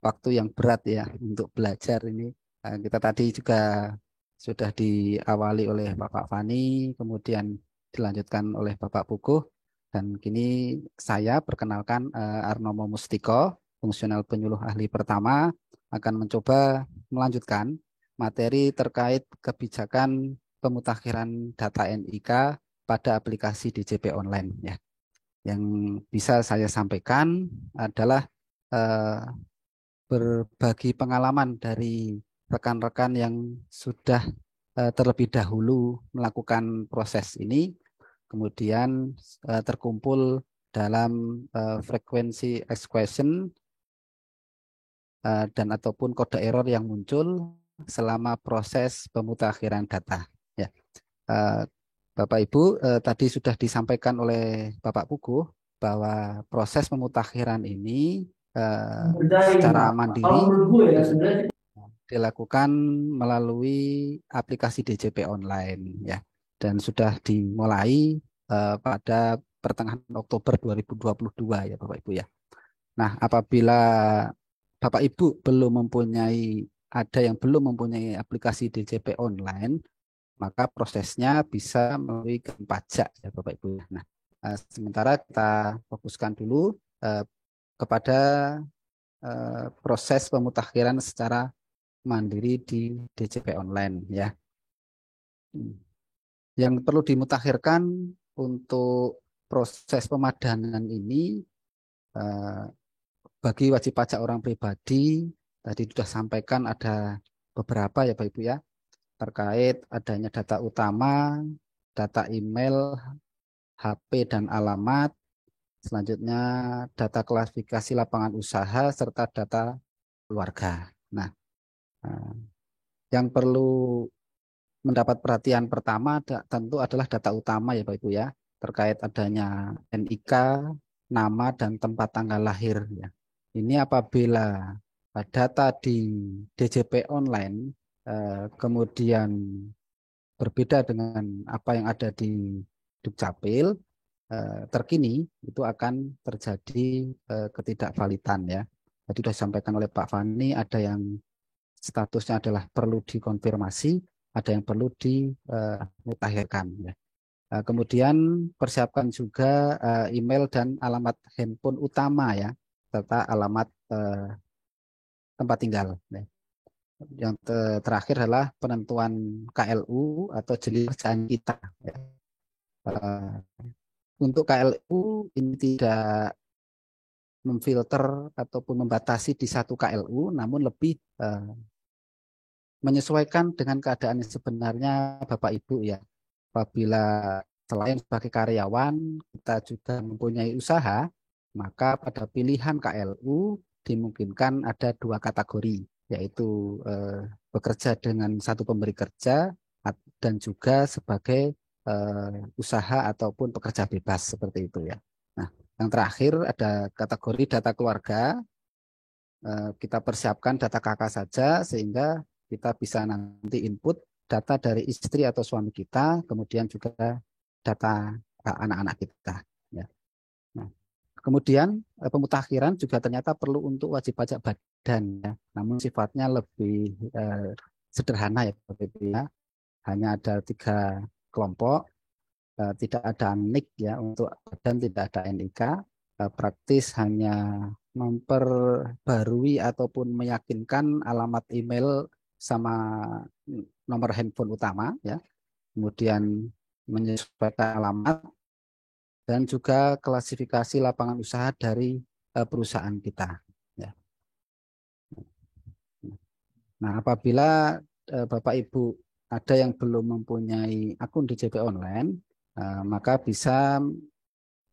waktu yang berat ya untuk belajar ini, kita tadi juga sudah diawali oleh Bapak Fani, kemudian dilanjutkan oleh Bapak Puguh, dan kini saya perkenalkan Arnomo Mustiko, fungsional penyuluh ahli pertama, akan mencoba melanjutkan materi terkait kebijakan pemutakhiran data NIK pada aplikasi DJP online ya. Yang bisa saya sampaikan adalah berbagi pengalaman dari rekan-rekan yang sudah terlebih dahulu melakukan proses ini, kemudian terkumpul dalam frekuensi expression dan ataupun kode error yang muncul selama proses pemutakhiran data. Ya. Bapak Ibu, tadi sudah disampaikan oleh Bapak Puguh bahwa proses pemutakhiran ini secara mandiri dilakukan melalui aplikasi DJP online ya, dan sudah dimulai pada pertengahan Oktober 2022 ya Bapak Ibu ya. Nah, apabila Bapak Ibu ada yang belum mempunyai aplikasi DJP online, maka prosesnya bisa melalui pajak ya Bapak Ibu. Nah, sementara kita fokuskan dulu kepada proses pemutakhiran secara mandiri di DJP online ya. Yang perlu dimutakhirkan untuk proses pemadanan ini bagi wajib pajak orang pribadi, tadi sudah sampaikan ada beberapa ya Bapak Ibu ya, terkait adanya data utama, data email, HP dan alamat, selanjutnya data klasifikasi lapangan usaha, serta data keluarga. Nah, yang perlu mendapat perhatian pertama tentu adalah data utama ya Bapak Ibu ya, terkait adanya NIK, nama dan tempat tanggal lahir ya. Ini apabila data di DJP online kemudian berbeda dengan apa yang ada di Dukcapil terkini, itu akan terjadi ketidakvalidan ya. Tadi sudah disampaikan oleh Pak Fani, ada yang statusnya adalah perlu dikonfirmasi, ada yang perlu dimutakhirkan ya. Kemudian persiapkan juga email dan alamat handphone utama ya, serta alamat tempat tinggal. Yang terakhir adalah penentuan KLU atau jenis pekerjaan kita. Untuk KLU ini tidak memfilter ataupun membatasi di satu KLU, namun lebih menyesuaikan dengan keadaan yang sebenarnya Bapak Ibu ya. Apabila selain sebagai karyawan kita juga mempunyai usaha, maka pada pilihan KLU dimungkinkan ada dua kategori, yaitu bekerja dengan satu pemberi kerja dan juga sebagai usaha ataupun pekerja bebas seperti itu ya. Nah, yang terakhir ada kategori data keluarga. Kita persiapkan data kakak saja sehingga kita bisa nanti input data dari istri atau suami kita, kemudian juga data anak-anak kita. Ya. Nah, kemudian pemutakhiran juga ternyata perlu untuk wajib pajak badan, ya. Namun sifatnya lebih sederhana ya, hanya ada 3 kelompok, tidak ada NIK ya untuk badan, tidak ada NIK, praktis hanya memperbarui ataupun meyakinkan alamat email sama nomor handphone utama ya, kemudian menyesuaikan alamat dan juga klasifikasi lapangan usaha dari perusahaan kita ya. Nah, apabila Bapak Ibu ada yang belum mempunyai akun DJP online, maka bisa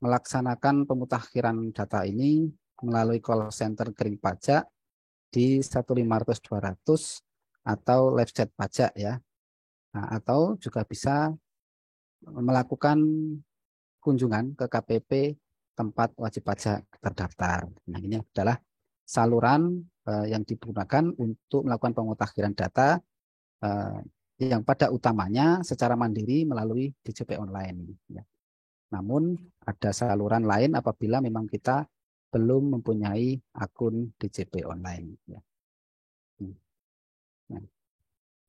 melaksanakan pemutakhiran data ini melalui call center kering pajak di 1.500.200 atau live chat pajak ya. Nah, atau juga bisa melakukan kunjungan ke KPP tempat wajib pajak terdaftar. Nah, ini adalah saluran yang digunakan untuk melakukan pemutakhiran data yang pada utamanya secara mandiri melalui DJP online. Ya. Namun ada saluran lain apabila memang kita belum mempunyai akun DJP online. Ya. Nah,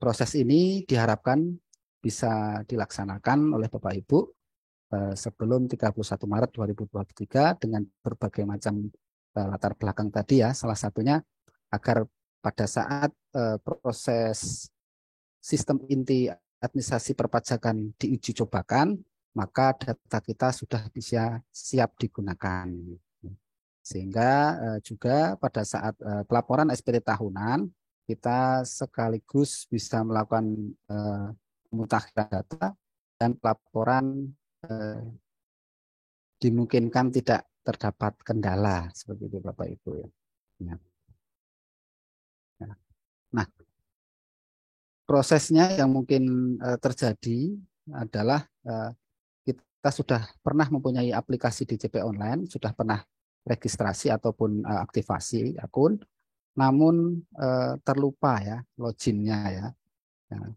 proses ini diharapkan bisa dilaksanakan oleh Bapak Ibu sebelum 31 Maret 2023 dengan berbagai macam latar belakang tadi ya. Salah satunya agar pada saat proses sistem inti administrasi perpajakan diuji cobakan, maka data kita sudah bisa siap digunakan. Sehingga juga pada saat pelaporan SPT tahunan, kita sekaligus bisa melakukan pemutakhiran data dan pelaporan dimungkinkan tidak terdapat kendala seperti itu Bapak Ibu ya. Nah, prosesnya yang mungkin terjadi adalah kita sudah pernah mempunyai aplikasi DJP online, sudah pernah registrasi ataupun aktivasi akun, namun terlupa ya loginnya ya. Nah,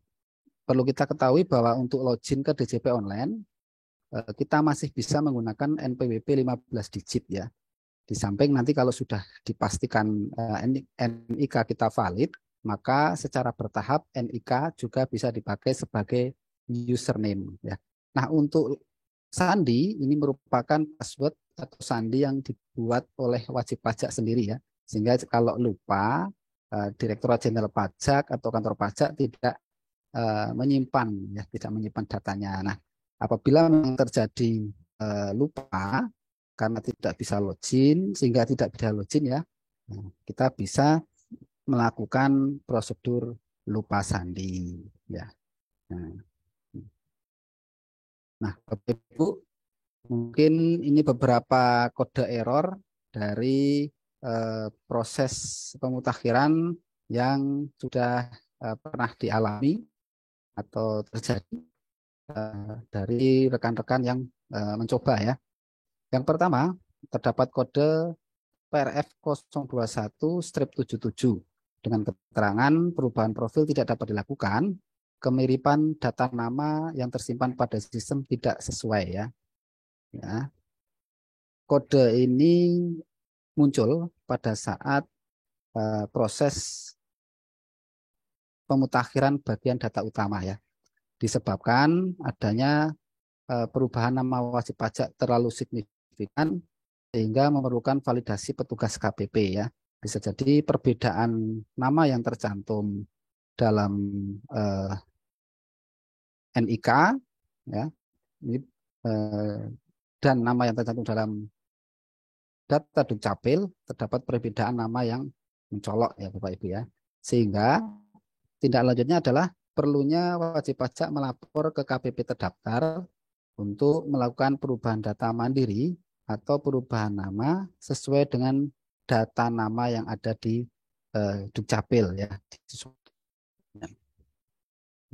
perlu kita ketahui bahwa untuk login ke DJP online kita masih bisa menggunakan NPWP 15 digit ya. Di samping nanti kalau sudah dipastikan NIK kita valid, maka secara bertahap NIK juga bisa dipakai sebagai username ya. Nah, untuk sandi ini merupakan password atau sandi yang dibuat oleh wajib pajak sendiri ya. Sehingga kalau lupa Direktorat Jenderal Pajak atau kantor pajak tidak menyimpan ya, tidak menyimpan datanya. Nah, apabila memang terjadi lupa karena tidak bisa login sehingga tidak bisa login ya, Nah, kita bisa melakukan prosedur lupa sandi, ya. Nah, Bapak Ibu, mungkin ini beberapa kode error dari proses pemutakhiran yang sudah pernah dialami atau terjadi dari rekan-rekan yang mencoba, ya. Yang pertama, terdapat kode PRF 021-77 dengan keterangan perubahan profil tidak dapat dilakukan, kemiripan data nama yang tersimpan pada sistem tidak sesuai, ya. Ya. Kode ini muncul pada saat proses pemutakhiran bagian data utama, ya. Disebabkan adanya perubahan nama wajib pajak terlalu signifikan sehingga memerlukan validasi petugas KPP, ya. Bisa jadi perbedaan nama yang tercantum dalam NIK, ya, ini, dan nama yang tercantum dalam data Dukcapil terdapat perbedaan nama yang mencolok, ya Bapak Ibu, ya. Sehingga tindak lanjutnya adalah perlunya wajib pajak melapor ke KPP terdaftar untuk melakukan perubahan data mandiri atau perubahan nama sesuai dengan data nama yang ada di Dukcapil, ya.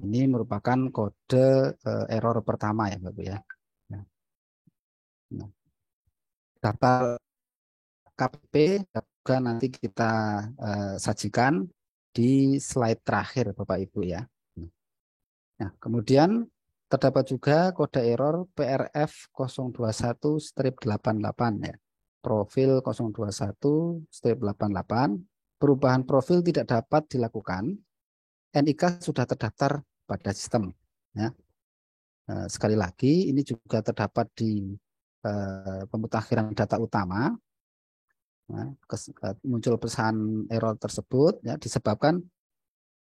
Ini merupakan kode error pertama, ya Bapak, ya. Nah, data KPP juga nanti kita sajikan di slide terakhir, Bapak Ibu, ya. Nah, kemudian terdapat juga kode error PRF 021-88, ya. Profil 021-88, perubahan profil tidak dapat dilakukan, NIK sudah terdaftar pada sistem, ya. Sekali lagi, ini juga terdapat di pemutakhiran data utama. Nah, muncul pesan error tersebut, ya, disebabkan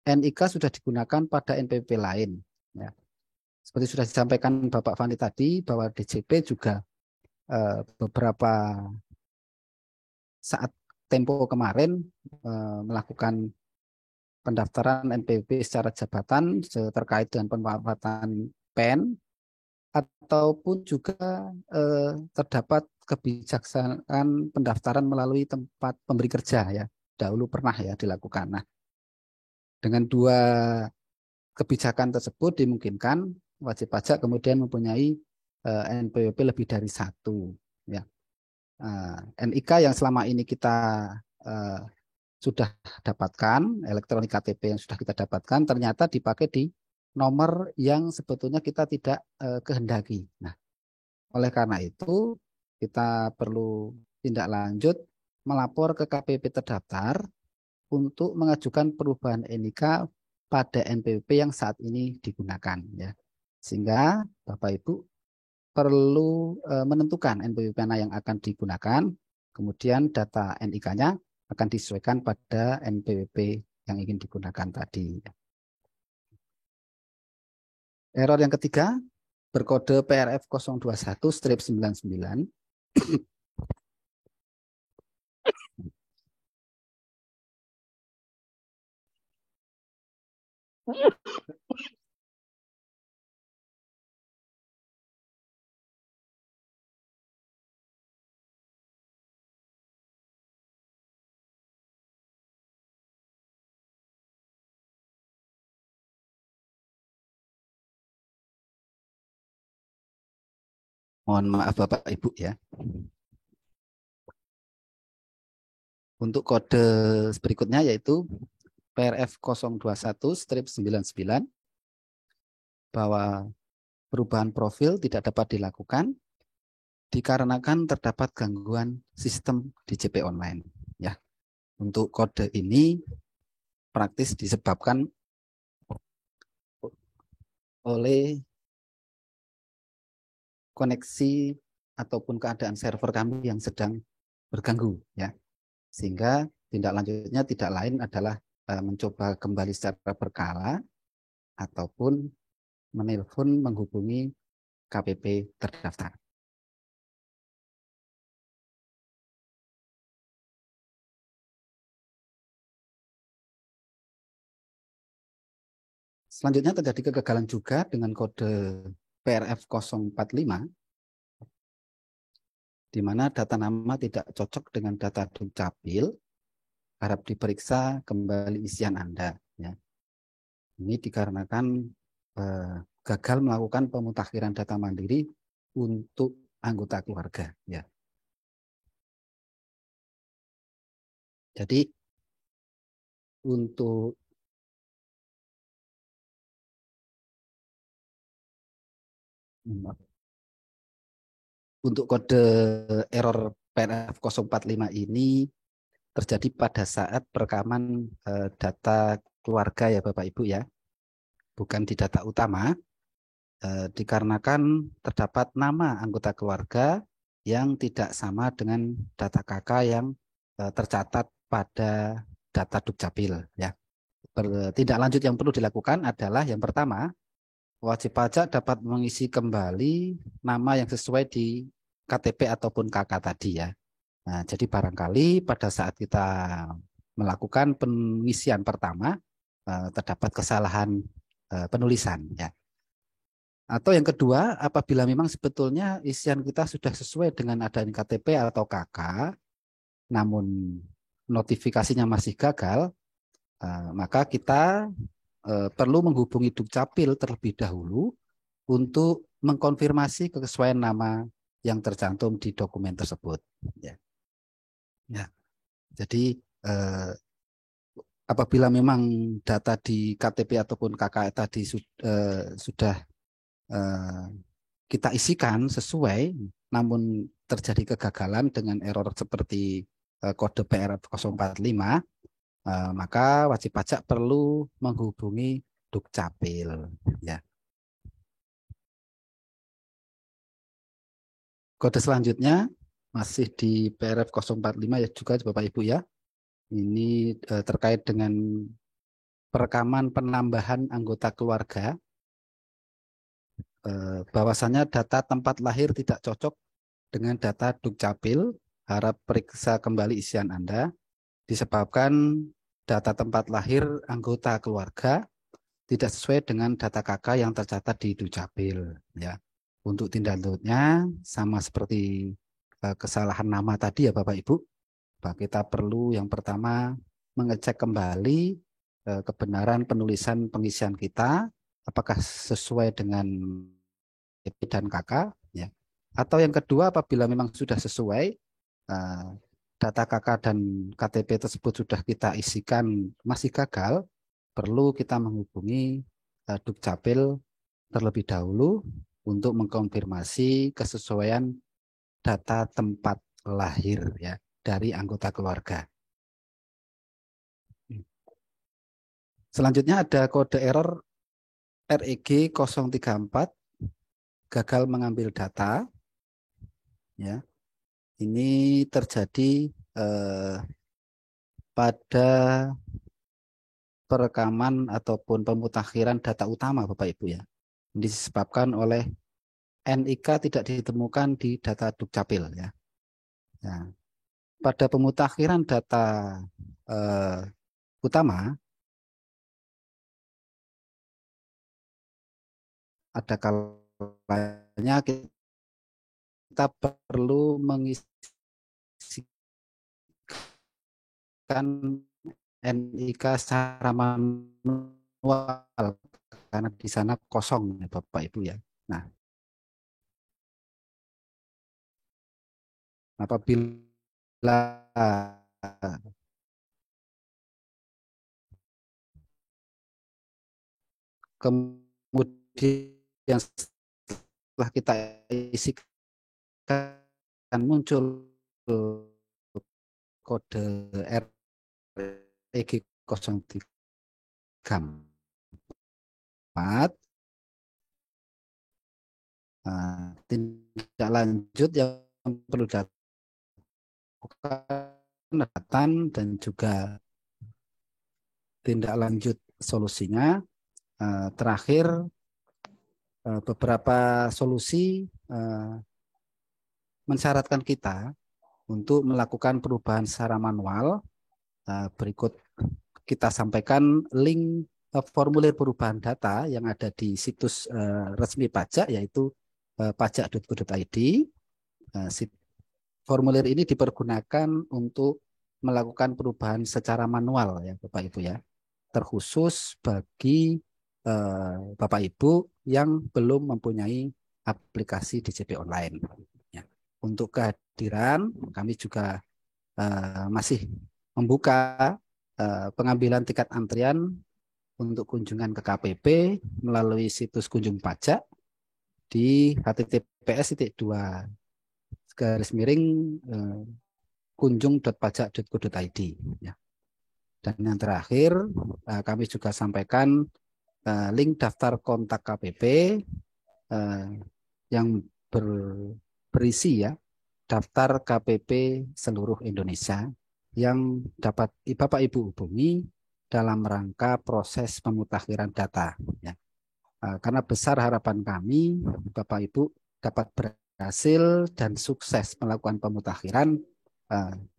NIK sudah digunakan pada NPWP lain, ya. Seperti sudah disampaikan Bapak Fandi tadi bahwa DJP juga beberapa saat tempo kemarin melakukan pendaftaran NPWP secara jabatan terkait dengan pemanfaatan PEN, ataupun juga terdapat kebijaksanaan pendaftaran melalui tempat pemberi kerja, ya. Dahulu pernah, ya, dilakukan. Nah, dengan dua kebijakan tersebut dimungkinkan wajib pajak kemudian mempunyai NPWP lebih dari satu, ya. NIK yang selama ini kita sudah dapatkan, elektronik KTP yang sudah kita dapatkan, ternyata dipakai di nomor yang sebetulnya kita tidak kehendaki. Nah, oleh karena itu kita perlu tindak lanjut melapor ke KPP terdaftar untuk mengajukan perubahan NIK pada NPWP yang saat ini digunakan, ya. Sehingga Bapak Ibu perlu menentukan NPWP mana yang akan digunakan, kemudian data NIK-nya akan disesuaikan pada NPWP yang ingin digunakan tadi. Error yang ketiga berkode PRF 021-99. Mohon maaf Bapak Ibu, ya. Untuk kode berikutnya yaitu PRF 021-99 bahwa perubahan profil tidak dapat dilakukan dikarenakan terdapat gangguan sistem DJP online, ya. Untuk kode ini praktis disebabkan oleh koneksi ataupun keadaan server kami yang sedang berganggu, ya. Sehingga tindak lanjutnya tidak lain adalah mencoba kembali secara berkala ataupun menelpon menghubungi KPP terdaftar. Selanjutnya terjadi kegagalan juga dengan kode PRF 045, di mana data nama tidak cocok dengan data Dukcapil, harap diperiksa kembali isian Anda. Ya. Ini dikarenakan gagal melakukan pemutakhiran data mandiri untuk anggota keluarga. Ya. Jadi untuk kode error PRF 045 ini terjadi pada saat perekaman data keluarga ya Bapak Ibu ya, bukan di data utama, dikarenakan terdapat nama anggota keluarga yang tidak sama dengan data KK yang tercatat pada data Dukcapil ya. Tindak lanjut yang perlu dilakukan adalah yang pertama, wajib pajak dapat mengisi kembali nama yang sesuai di KTP ataupun KK tadi ya. Nah, jadi barangkali pada saat kita melakukan pengisian pertama terdapat kesalahan penulisan ya. Atau yang kedua, apabila memang sebetulnya isian kita sudah sesuai dengan adanya KTP atau KK, namun notifikasinya masih gagal, maka kita perlu menghubungi Dukcapil terlebih dahulu untuk mengkonfirmasi kesesuaian nama yang tercantum di dokumen tersebut. Ya. Ya. Jadi apabila memang data di KTP ataupun KK tadi sudah kita isikan sesuai, namun terjadi kegagalan dengan error seperti kode PRF 045, maka wajib pajak perlu menghubungi Dukcapil. Ya. Kode selanjutnya masih di PRF 045 ya juga Bapak Ibu ya. Ini terkait dengan perekaman penambahan anggota keluarga. Bahwasanya data tempat lahir tidak cocok dengan data Dukcapil, harap periksa kembali isian Anda, disebabkan data tempat lahir anggota keluarga tidak sesuai dengan data KK yang tercatat di Dukcapil. Ya. Untuk tindak lanjutnya sama seperti kesalahan nama tadi ya Bapak Ibu, kita perlu yang pertama mengecek kembali kebenaran penulisan pengisian kita, apakah sesuai dengan KTP dan KK, ya. Atau yang kedua, apabila memang sudah sesuai, data KK dan KTP tersebut sudah kita isikan masih gagal, perlu kita menghubungi Dukcapil terlebih dahulu untuk mengkonfirmasi kesesuaian data tempat lahir ya dari anggota keluarga. Selanjutnya ada kode error REG 034, gagal mengambil data. Ya, ini terjadi pada perekaman ataupun pemutakhiran data utama Bapak Ibu ya. Ini disebabkan oleh NIK tidak ditemukan di data Dukcapil ya. Nah, pada pemutakhiran data utama ada kalanya kita perlu mengisikan NIK secara manual karena di sana kosong ya Bapak Ibu ya. Nah, apabila kemudian setelah kita isikan muncul kode REG 034, tindak lanjut yang perlu dilakukan dan juga tindak lanjut solusinya. Terakhir, beberapa solusi mensyaratkan kita untuk melakukan perubahan secara manual. Berikut kita sampaikan link formulir perubahan data yang ada di situs resmi pajak, yaitu pajak.go.id. Formulir ini dipergunakan untuk melakukan perubahan secara manual ya Bapak Ibu ya, terkhusus bagi Bapak Ibu yang belum mempunyai aplikasi DJP online. Ya. Untuk kehadiran kami juga masih membuka pengambilan tiket antrian untuk kunjungan ke KPP melalui situs kunjung pajak di https://kunjung.pajak.go.id ya. Dan yang terakhir kami juga sampaikan link daftar kontak KPP yang berisi ya daftar KPP seluruh Indonesia yang dapat Bapak Ibu hubungi dalam rangka proses pemutakhiran data ya. Karena besar harapan kami Bapak Ibu dapat berhasil dan sukses melakukan pemutakhiran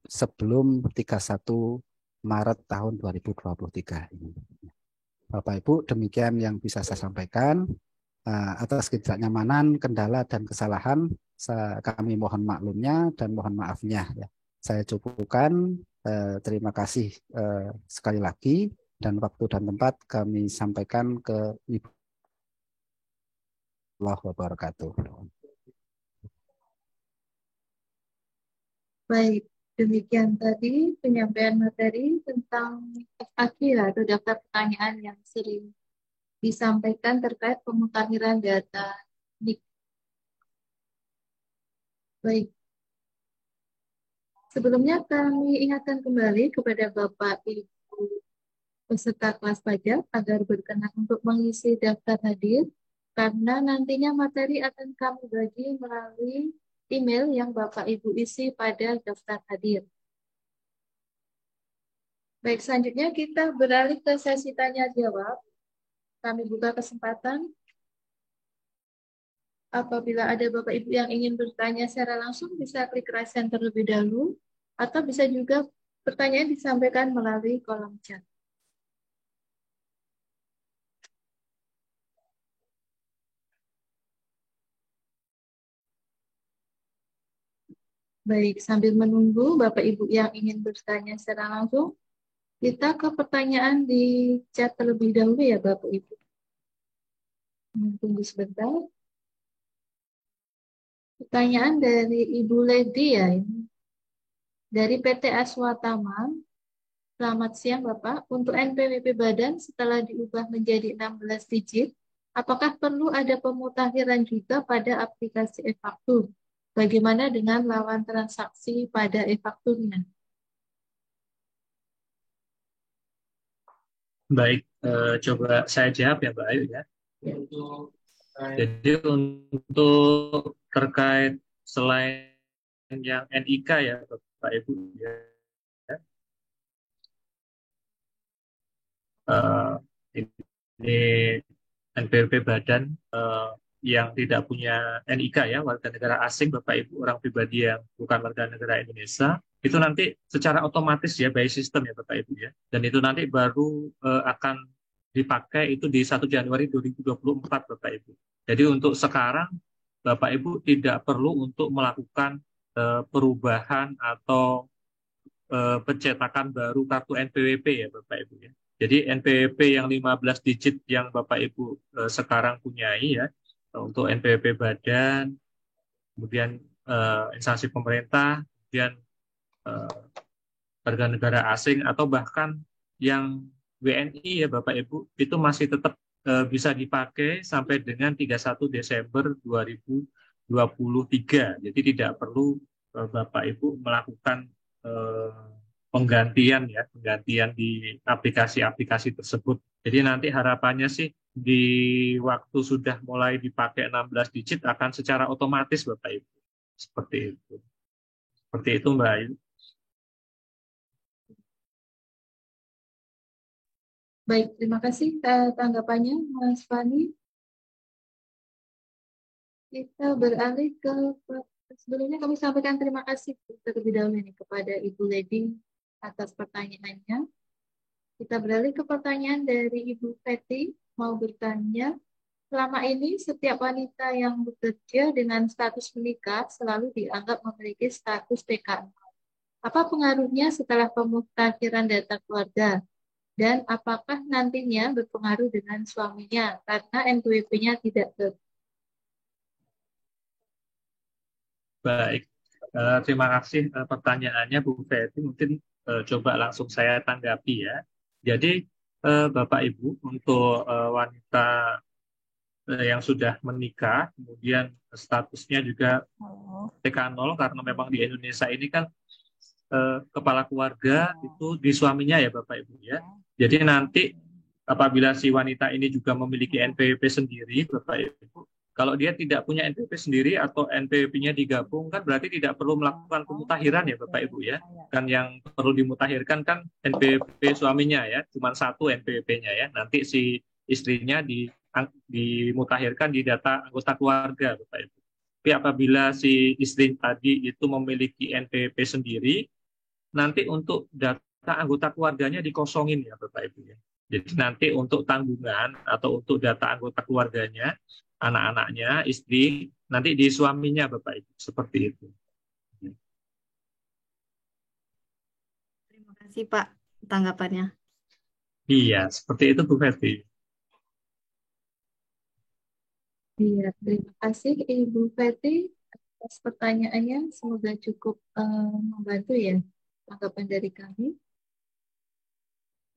sebelum 31 Maret tahun 2023 ini. Bapak Ibu, demikian yang bisa saya sampaikan. Atas ketidaknyamanan, kendala dan kesalahan kami mohon maklumnya dan mohon maafnya ya. Saya cukupkan. Terima kasih sekali lagi, dan waktu dan tempat kami sampaikan ke Ibu Allah wabarakatuh. Baik, demikian tadi penyampaian materi tentang FAQ atau daftar pertanyaan yang sering disampaikan terkait pemutakhiran data NIK. Baik. Sebelumnya kami ingatkan kembali kepada Bapak Ibu peserta kelas pajak agar berkenan untuk mengisi daftar hadir, karena nantinya materi akan kami bagi melalui email yang Bapak Ibu isi pada daftar hadir. Baik, selanjutnya kita beralih ke sesi tanya jawab. Kami buka kesempatan. Apabila ada Bapak Ibu yang ingin bertanya secara langsung, bisa klik raise hand terlebih dahulu, atau bisa juga pertanyaan disampaikan melalui kolom chat. Baik, sambil menunggu Bapak Ibu yang ingin bertanya secara langsung, kita ke pertanyaan di chat terlebih dahulu ya Bapak Ibu. Tunggu sebentar. Pertanyaan dari Ibu Lady ya ini. Dari PT Aswatama. Selamat siang Bapak. Untuk NPWP badan setelah diubah menjadi 16 digit, apakah perlu ada pemutakhiran juga pada aplikasi e-faktur? Bagaimana dengan lawan transaksi pada e-fakturnya? Baik, coba saya jawab ya Mbak Ayu ya. Jadi untuk terkait selain yang NIK ya Bapak Ibu ya, ini NPWP badan yang tidak punya NIK ya, warga negara asing, Bapak Ibu orang pribadi yang bukan warga negara Indonesia, itu nanti secara otomatis ya by sistem ya Bapak Ibu ya, dan itu nanti baru akan dipakai itu di 1 Januari 2024 Bapak Ibu. Jadi untuk sekarang Bapak Ibu tidak perlu untuk melakukan perubahan atau pencetakan baru kartu NPWP ya Bapak Ibu ya. Jadi NPWP yang 15 digit yang Bapak Ibu sekarang punyai ya, untuk NPWP badan, kemudian instansi pemerintah, kemudian warga negara asing, atau bahkan yang WNI ya Bapak Ibu, itu masih tetap bisa dipakai sampai dengan 31 Desember 2023. Jadi tidak perlu Bapak Ibu melakukan penggantian di aplikasi-aplikasi tersebut. Jadi nanti harapannya sih di waktu sudah mulai dipakai 16 digit akan secara otomatis Bapak Ibu. Seperti itu. Seperti itu Mbak Ayu. Baik, terima kasih tanggapannya Mas Fani. Kita beralih ke sebelumnya kami sampaikan terima kasih terlebih dahulu nih kepada Ibu Lady atas pertanyaannya. Kita beralih ke pertanyaan dari Ibu Feti, mau bertanya, selama ini setiap wanita yang bekerja dengan status menikah selalu dianggap memiliki status TKN. Apa pengaruhnya setelah pemutakhiran data keluarga? Dan apakah nantinya berpengaruh dengan suaminya karena NPWP-nya tidak Baik, terima kasih pertanyaannya Bu Fetri. Mungkin coba langsung saya tanggapi ya. Jadi Bapak Ibu untuk wanita yang sudah menikah, kemudian statusnya juga TK0 karena memang di Indonesia ini kan kepala keluarga itu di suaminya ya Bapak Ibu ya. Jadi nanti apabila si wanita ini juga memiliki NPWP sendiri Bapak Ibu, kalau dia tidak punya NPWP sendiri atau NPWP-nya digabung kan berarti tidak perlu melakukan pemutakhiran ya Bapak Ibu ya. Kan yang perlu dimutakhirkan kan NPWP suaminya ya, cuma satu NPWP-nya ya. Nanti si istrinya dimutakhirkan di data anggota keluarga Bapak Ibu. Tapi apabila si istri tadi itu memiliki NPWP sendiri, nanti untuk data anggota keluarganya dikosongin ya Bapak Ibu ya. Jadi nanti untuk tanggungan atau untuk data anggota keluarganya, anak-anaknya, istri, nanti di suaminya Bapak Ibu, seperti itu. Terima kasih Pak tanggapannya. Iya, seperti itu Bu Fetri. Iya, terima kasih Ibu Feti atas pertanyaannya. Semoga cukup membantu ya tanggapan dari kami.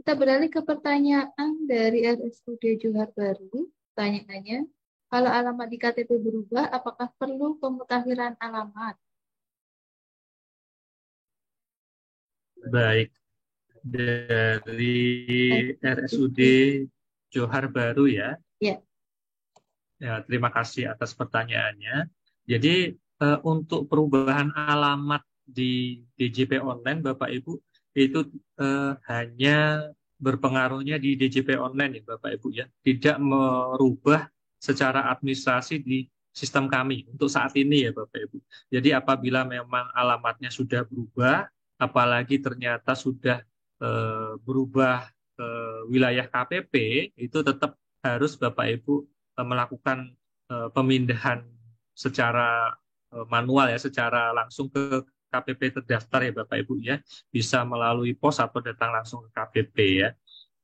Kita beralih ke pertanyaan dari RSUD Johar Baru. Pertanyaannya, kalau alamat di KTP berubah, apakah perlu pemutakhiran alamat? Baik, dari RSUD Johar Baru ya. Ya. Ya, terima kasih atas pertanyaannya. Jadi untuk perubahan alamat di DJP online, Bapak Ibu, itu hanya berpengaruhnya di DJP online ya Bapak Ibu ya, tidak merubah secara administrasi di sistem kami untuk saat ini ya Bapak Ibu. Jadi apabila memang alamatnya sudah berubah, apalagi ternyata sudah berubah ke wilayah KPP, itu tetap harus Bapak Ibu melakukan pemindahan secara manual ya, secara langsung ke KPP terdaftar ya Bapak Ibu ya, bisa melalui pos atau datang langsung ke KPP ya.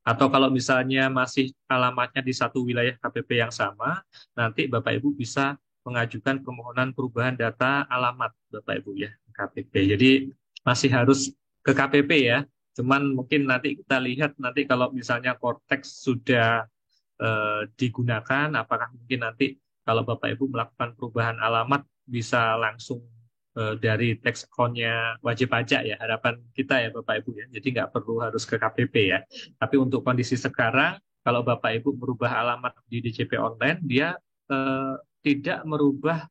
Atau kalau misalnya masih alamatnya di satu wilayah KPP yang sama, nanti Bapak Ibu bisa mengajukan permohonan perubahan data alamat Bapak Ibu ya, KPP. Jadi masih harus ke KPP ya. Cuman mungkin nanti kita lihat nanti kalau misalnya Cortex sudah digunakan, apakah mungkin nanti kalau Bapak Ibu melakukan perubahan alamat bisa langsung dari tax account-nya wajib pajak ya, harapan kita ya Bapak Ibu ya, jadi nggak perlu harus ke KPP ya. Tapi untuk kondisi sekarang, kalau Bapak Ibu merubah alamat di DJP online, dia tidak merubah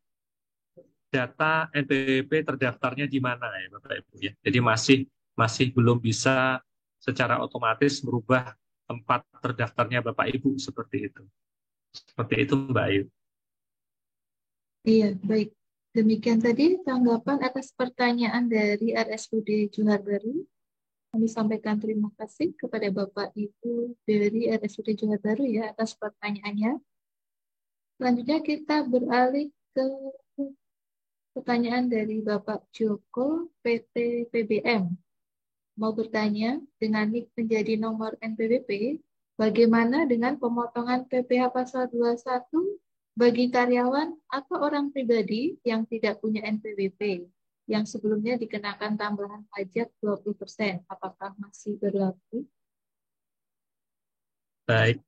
data NPWP terdaftarnya di mana ya Bapak Ibu ya. Jadi masih belum bisa secara otomatis merubah tempat terdaftarnya Bapak Ibu seperti itu. Seperti itu Mbak Ayu. Iya, baik. Demikian tadi tanggapan atas pertanyaan dari RSUD Johar Baru. Kami sampaikan terima kasih kepada Bapak Ibu dari RSUD Johar Baru ya atas pertanyaannya. Selanjutnya kita beralih ke pertanyaan dari Bapak Joko PT PBM. Mau bertanya, dengan NIK menjadi nomor NPWP, bagaimana dengan pemotongan PPh pasal 21 bagi karyawan atau orang pribadi yang tidak punya NPWP, yang sebelumnya dikenakan tambahan pajak 20%, apakah masih berlaku? Baik,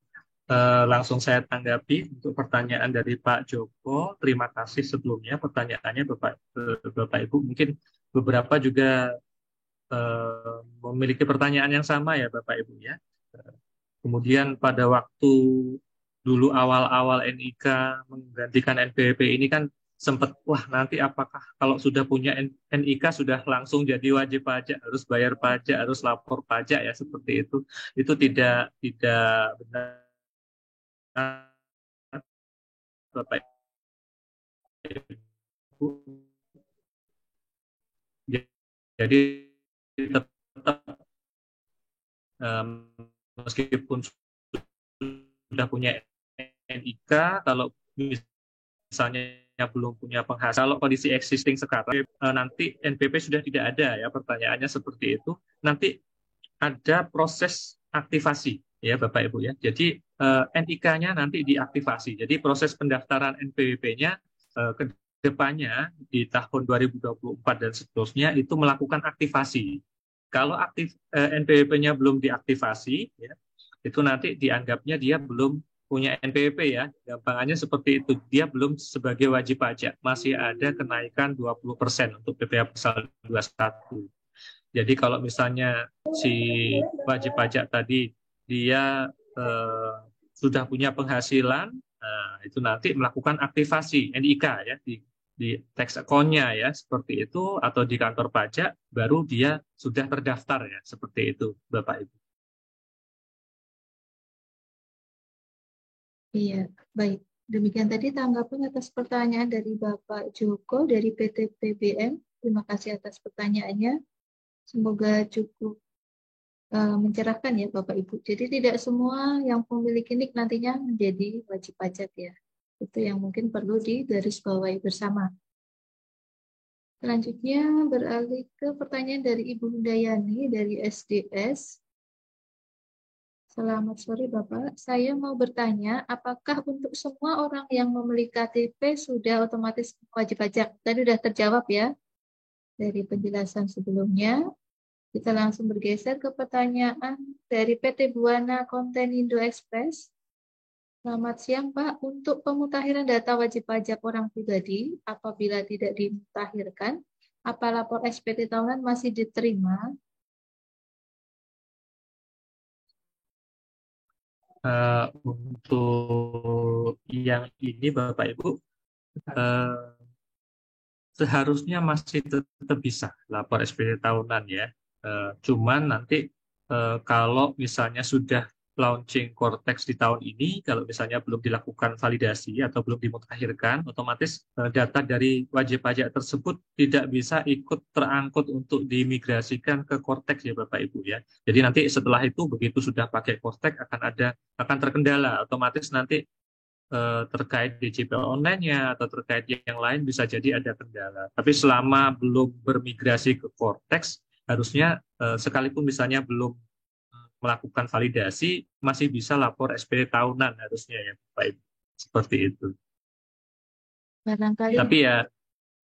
langsung saya tanggapi untuk pertanyaan dari Pak Joko. Terima kasih sebelumnya pertanyaannya Bapak Ibu. Mungkin beberapa juga memiliki pertanyaan yang sama ya Bapak Ibu ya. Kemudian pada waktu dulu awal-awal NIK menggantikan NPWP ini kan sempat wah nanti apakah kalau sudah punya NIK sudah langsung jadi wajib pajak, harus bayar pajak, harus lapor pajak ya seperti itu tidak benar Bapak Ibu. Jadi tetap meskipun sudah punya NIK, kalau misalnya belum punya penghasilan, kalau kondisi existing sekarang, nanti NPP sudah tidak ada ya, pertanyaannya seperti itu. Nanti ada proses aktivasi ya Bapak Ibu ya. Jadi NIK-nya nanti diaktifasi. Jadi proses pendaftaran NPWP-nya ke depannya di tahun 2024 dan seterusnya itu melakukan aktivasi. Kalau NPWP-nya belum diaktifasi ya, itu nanti dianggapnya dia belum punya NPWP ya. Gampangannya seperti itu. Dia belum sebagai wajib pajak. Masih ada kenaikan 20% untuk PPh pasal 21. Jadi kalau misalnya si wajib pajak tadi dia sudah punya penghasilan, itu nanti melakukan aktivasi NIK ya di tax account-nya ya seperti itu, atau di kantor pajak baru dia sudah terdaftar ya seperti itu Bapak Ibu. Iya, baik. Demikian tadi tanggapan atas pertanyaan dari Bapak Joko dari PT PBM. Terima kasih atas pertanyaannya. Semoga cukup mencerahkan ya Bapak Ibu. Jadi tidak semua yang memiliki NIK nantinya menjadi wajib pajak ya. Itu yang mungkin perlu digarisbawahi bersama. Selanjutnya beralih ke pertanyaan dari Ibu Hundayani dari SDS. Selamat sore Bapak, saya mau bertanya apakah untuk semua orang yang memiliki KTP sudah otomatis wajib pajak? Tadi sudah terjawab ya dari penjelasan sebelumnya. Kita langsung bergeser ke pertanyaan dari PT Buana Konten Indo Express. Selamat siang Pak, untuk pemutahiran data wajib pajak orang pribadi apabila tidak dimutakhirkan, apa lapor SPT tahunan masih diterima? Untuk yang ini Bapak Ibu, seharusnya masih tetap bisa lapor SPT tahunan ya. Cuman nanti kalau misalnya sudah launching Cortex di tahun ini, kalau misalnya belum dilakukan validasi atau belum dimutakhirkan, otomatis data dari wajib pajak tersebut tidak bisa ikut terangkut untuk dimigrasikan ke Cortex ya Bapak Ibu ya. Jadi nanti setelah itu begitu sudah pakai Cortex akan terkendala, otomatis nanti terkait DJP online-nya atau terkait yang lain bisa jadi ada kendala. Tapi selama belum bermigrasi ke Cortex, harusnya sekalipun misalnya belum melakukan validasi, masih bisa lapor SPT tahunan harusnya ya Pak Ibu. Seperti itu. Barangkali.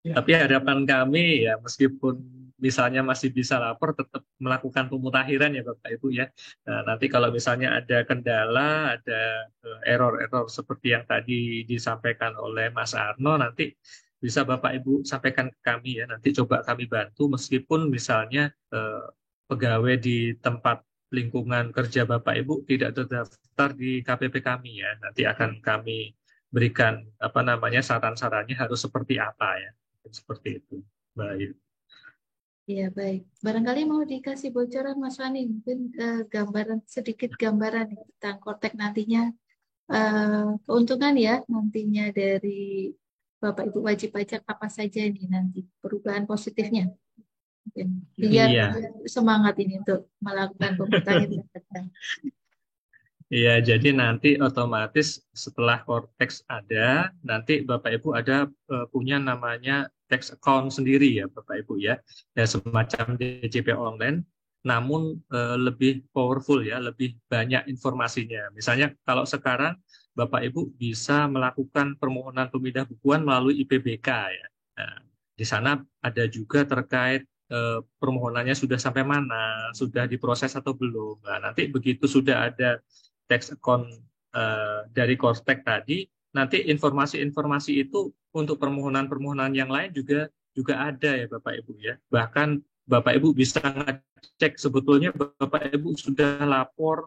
Tapi harapan kami ya meskipun misalnya masih bisa lapor, tetap melakukan pemutakhiran ya Bapak Ibu ya. Nah, nanti kalau misalnya ada kendala, ada error-error seperti yang tadi disampaikan oleh Mas Arno, nanti bisa Bapak Ibu sampaikan ke kami ya. Nanti coba kami bantu meskipun misalnya pegawai di tempat lingkungan kerja Bapak Ibu tidak terdaftar di KPP kami ya. Nanti akan kami berikan saran-sarannya harus seperti apa ya. Seperti itu. Baik. Iya, baik. Barangkali mau dikasih bocoran Mas Fani, mungkin sedikit gambaran tentang Cortex nantinya, keuntungan ya nantinya dari Bapak Ibu wajib pajak apa saja ini nanti, perubahan positifnya. Biar semangat ini untuk melakukan pemutahiran data. Iya, jadi nanti otomatis setelah Cortex ada, nanti Bapak Ibu ada punya namanya tax account sendiri ya Bapak Ibu ya, semacam DJP online, namun lebih powerful ya, lebih banyak informasinya. Misalnya kalau sekarang Bapak Ibu bisa melakukan permohonan pemindah bukuan melalui IPBK ya. Nah, di sana ada juga terkait permohonannya sudah sampai mana, sudah diproses atau belum. Nah, nanti begitu sudah ada tax account dari Cortex tadi, nanti informasi-informasi itu untuk permohonan-permohonan yang lain juga ada ya Bapak Ibu ya. Bahkan Bapak Ibu bisa ngecek sebetulnya Bapak Ibu sudah lapor,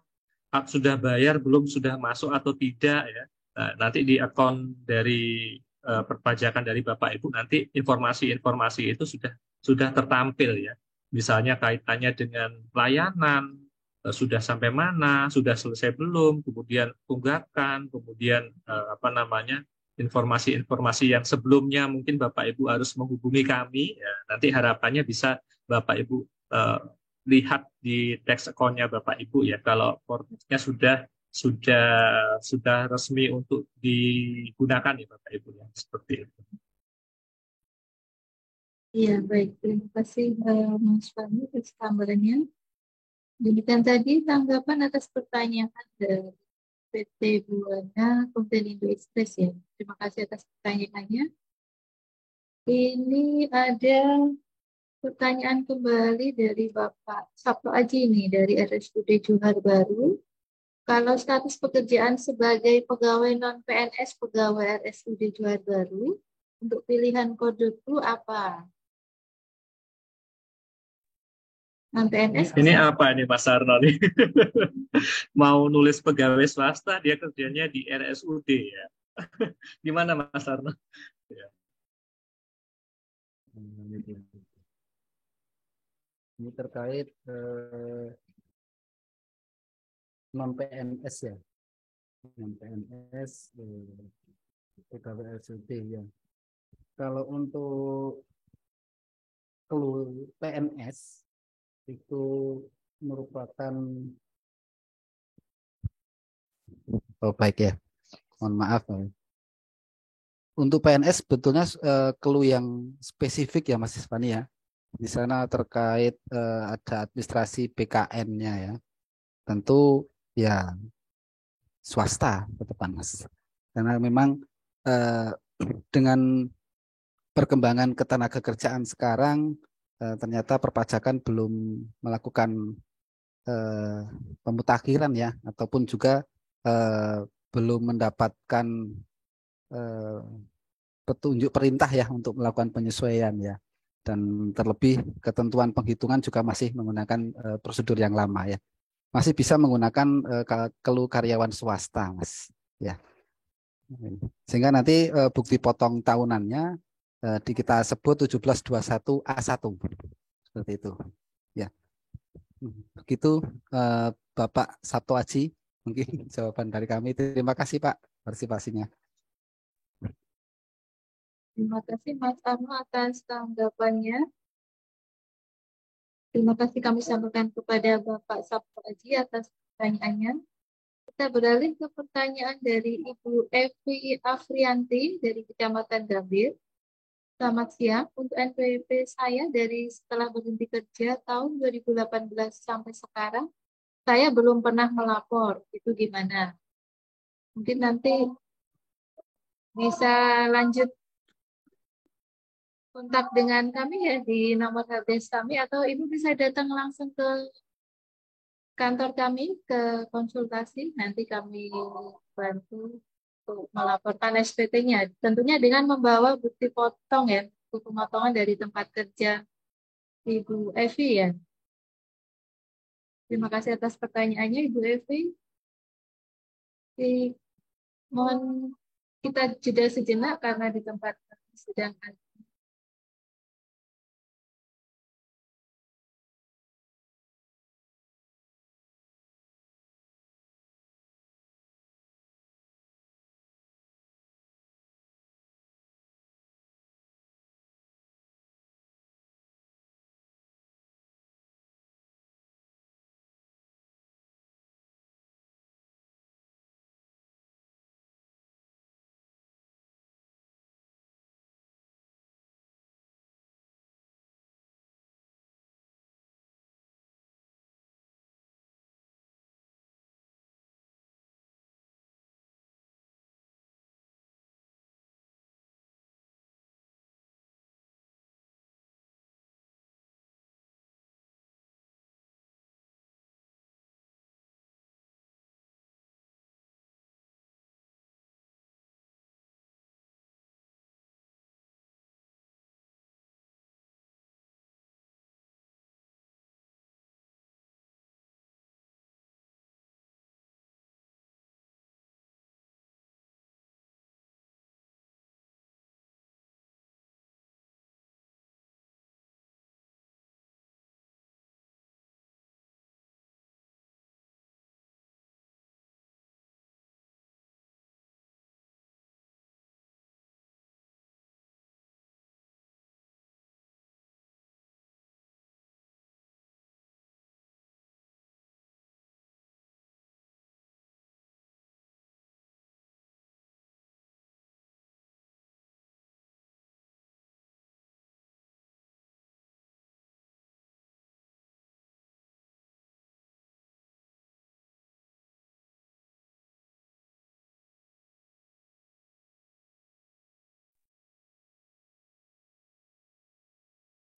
sudah bayar belum, sudah masuk atau tidak ya. Nah, nanti di akun dari perpajakan dari Bapak Ibu nanti informasi-informasi itu sudah tertampil ya. Misalnya kaitannya dengan pelayanan, sudah sampai mana, sudah selesai belum, kemudian tunggakan, kemudian informasi-informasi yang sebelumnya mungkin Bapak Ibu harus menghubungi kami, ya, nanti harapannya bisa Bapak Ibu lihat di tax account-nya Bapak Ibu ya, kalau portnya sudah resmi untuk digunakan ya Bapak Ibu ya, seperti itu. Iya, baik. Terima kasih Mas Fahmi atas gambarannya. Demikian tadi tanggapan atas pertanyaan dari PT Buana Kontenindo Express ya. Terima kasih atas pertanyaannya. Ini ada pertanyaan kembali dari Bapak Sabto Aji ini dari RSUD Johar Baru. Kalau status pekerjaan sebagai pegawai non-PNS pegawai RSUD Johar Baru, untuk pilihan kode itu apa? Non-PNS Ini apa nih Mas Arno nih? Mau nulis pegawai swasta, dia kerjanya di RSUD ya. Gimana Mas Arno? Ya. Ini terkait non PNS ya, non PNS pegawai RSUD ya. Kalau untuk PNS itu merupakan baik ya, mohon maaf. Untuk PNS sebetulnya clue yang spesifik ya Mas Isfani ya. Di sana terkait ada administrasi BKN-nya ya. Tentu ya swasta ke depan Mas. Karena memang dengan perkembangan ketenagakerjaan sekarang ternyata perpajakan belum melakukan pemutakhiran ya, ataupun juga belum mendapatkan petunjuk perintah ya untuk melakukan penyesuaian ya, dan terlebih ketentuan penghitungan juga masih menggunakan prosedur yang lama ya, masih bisa menggunakan clue karyawan swasta Mas ya, sehingga nanti bukti potong tahunannya kita sebut 1721 A1 seperti itu ya. Begitu Bapak Sabto Aji, mungkin jawaban dari kami. Terima kasih Pak partisipasinya. Terima kasih Mas Arno atas tanggapannya. Terima kasih kami sampaikan kepada Bapak Sabto Aji atas pertanyaannya. Kita beralih ke pertanyaan dari Ibu Evi Afrianti dari Kecamatan Gambir. Selamat siang. Untuk NPWP saya dari setelah berhenti kerja tahun 2018 sampai sekarang, saya belum pernah melapor. Itu gimana? Mungkin nanti bisa lanjut kontak dengan kami ya di nomor helpdesk kami, atau Ibu bisa datang langsung ke kantor kami ke konsultasi. Nanti kami bantu untuk melaporkan SPT-nya. Tentunya dengan membawa bukti potong ya, bukti pemotongan dari tempat kerja Ibu Evi ya. Terima kasih atas pertanyaannya Ibu Evi. Mohon kita jeda sejenak karena di tempat sedang ada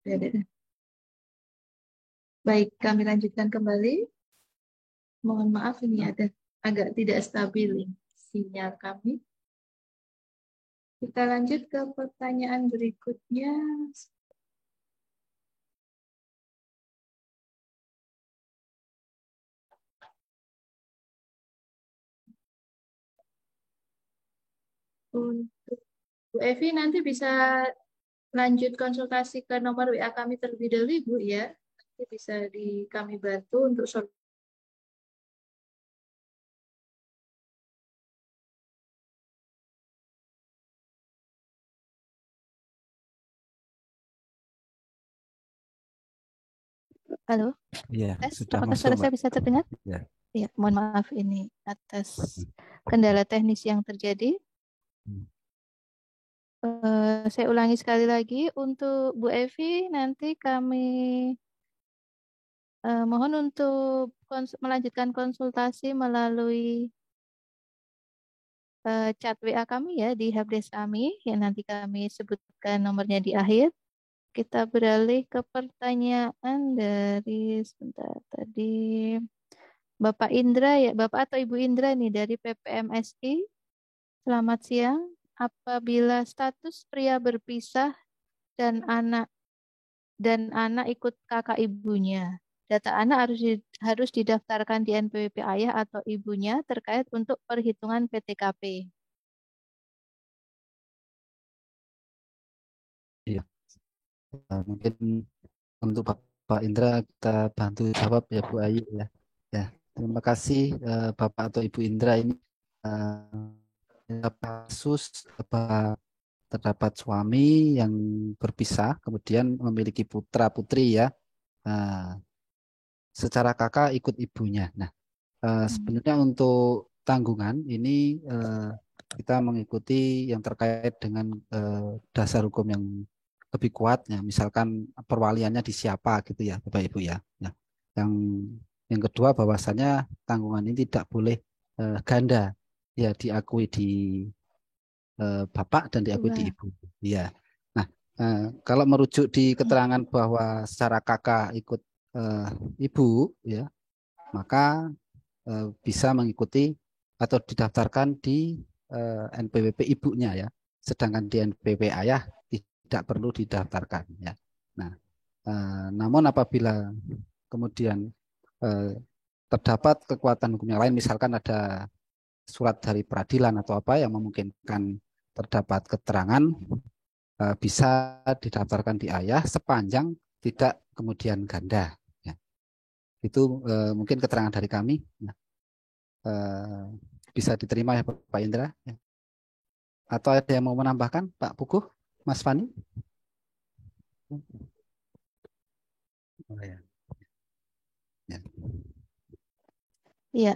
Beda. Baik, kami lanjutkan kembali. Mohon maaf ini ada agak tidak stabil ini sinyal kami. Kita lanjut ke pertanyaan berikutnya. Untuk Bu Evi nanti bisa lanjut konsultasi ke nomor WA kami terlebih dahulu, Bu ya. Nanti bisa kami bantu untuk Halo, Iya, sudah apakah masuk, suara Mbak. saya bisa terdengar? Ya. Ya, mohon maaf ini atas kendala teknis yang terjadi. Saya ulangi sekali lagi untuk Bu Evi, nanti kami mohon untuk melanjutkan konsultasi melalui chat WA kami ya di helpdesk kami yang nanti kami sebutkan nomornya di akhir. Kita beralih ke pertanyaan dari sebentar tadi Bapak Indra ya, Bapak atau Ibu Indra nih dari PPMSI. Selamat siang. Apabila status pria berpisah dan anak ikut kakak ibunya, data anak harus didaftarkan di NPWP ayah atau ibunya terkait untuk perhitungan PTKP. Iya. Mungkin untuk Bapak Indra kita bantu jawab ya Bu Ayu ya. Ya, terima kasih Bapak atau Ibu Indra ini kasus terdapat suami yang berpisah kemudian memiliki putra putri ya. Secara kakak ikut ibunya. Nah, sebenarnya untuk tanggungan ini kita mengikuti yang terkait dengan dasar hukum yang lebih kuat ya, misalkan perwaliannya di siapa gitu ya Bapak Ibu ya. Ya. Yang kedua bahwasannya tanggungan ini tidak boleh ganda ya, diakui di bapak dan diakui di ibu. Ya. Nah, kalau merujuk di keterangan bahwa secara kakak ikut ibu ya, maka bisa mengikuti atau didaftarkan di NPWP ibunya ya, sedangkan di NPWP ayah tidak perlu didaftarkan ya. Nah, namun apabila kemudian terdapat kekuatan hukum yang lain, misalkan ada surat dari peradilan atau apa yang memungkinkan terdapat keterangan, bisa didaftarkan di ayah sepanjang tidak kemudian ganda. Ya. Itu mungkin keterangan dari kami. Ya. Bisa diterima ya Pak Indra. Ya. Atau ada yang mau menambahkan Pak Puguh, Mas Fani? Oh, ya. Ya. Iya,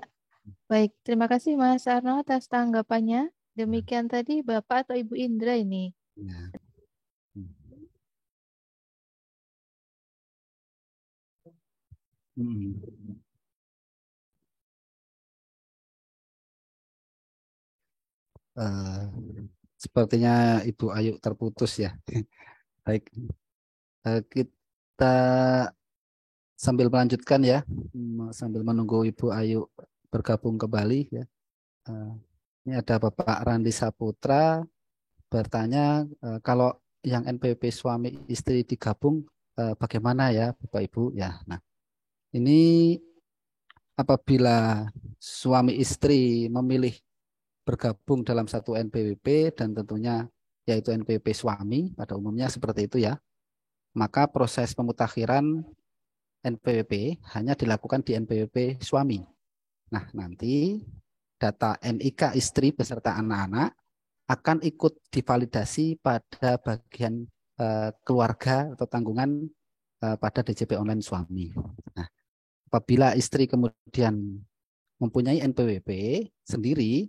baik. Terima kasih Mas Arno atas tanggapannya. Demikian tadi Bapak atau Ibu Indra ini. Ya. Sepertinya Ibu Ayu terputus ya. Baik, kita sambil melanjutkan ya, sambil menunggu Ibu Ayu bergabung kembali ya. Ini ada Bapak Randi Saputra bertanya, kalau yang NPWP suami istri digabung bagaimana ya Bapak Ibu ya. Nah, ini apabila suami istri memilih bergabung dalam satu NPWP dan tentunya yaitu NPWP suami pada umumnya seperti itu ya, maka proses pemutakhiran NPWP hanya dilakukan di NPWP suami. Nah, nanti data NIK istri beserta anak-anak akan ikut divalidasi pada bagian keluarga atau tanggungan pada DJP online suami. Nah, apabila istri kemudian mempunyai NPWP sendiri,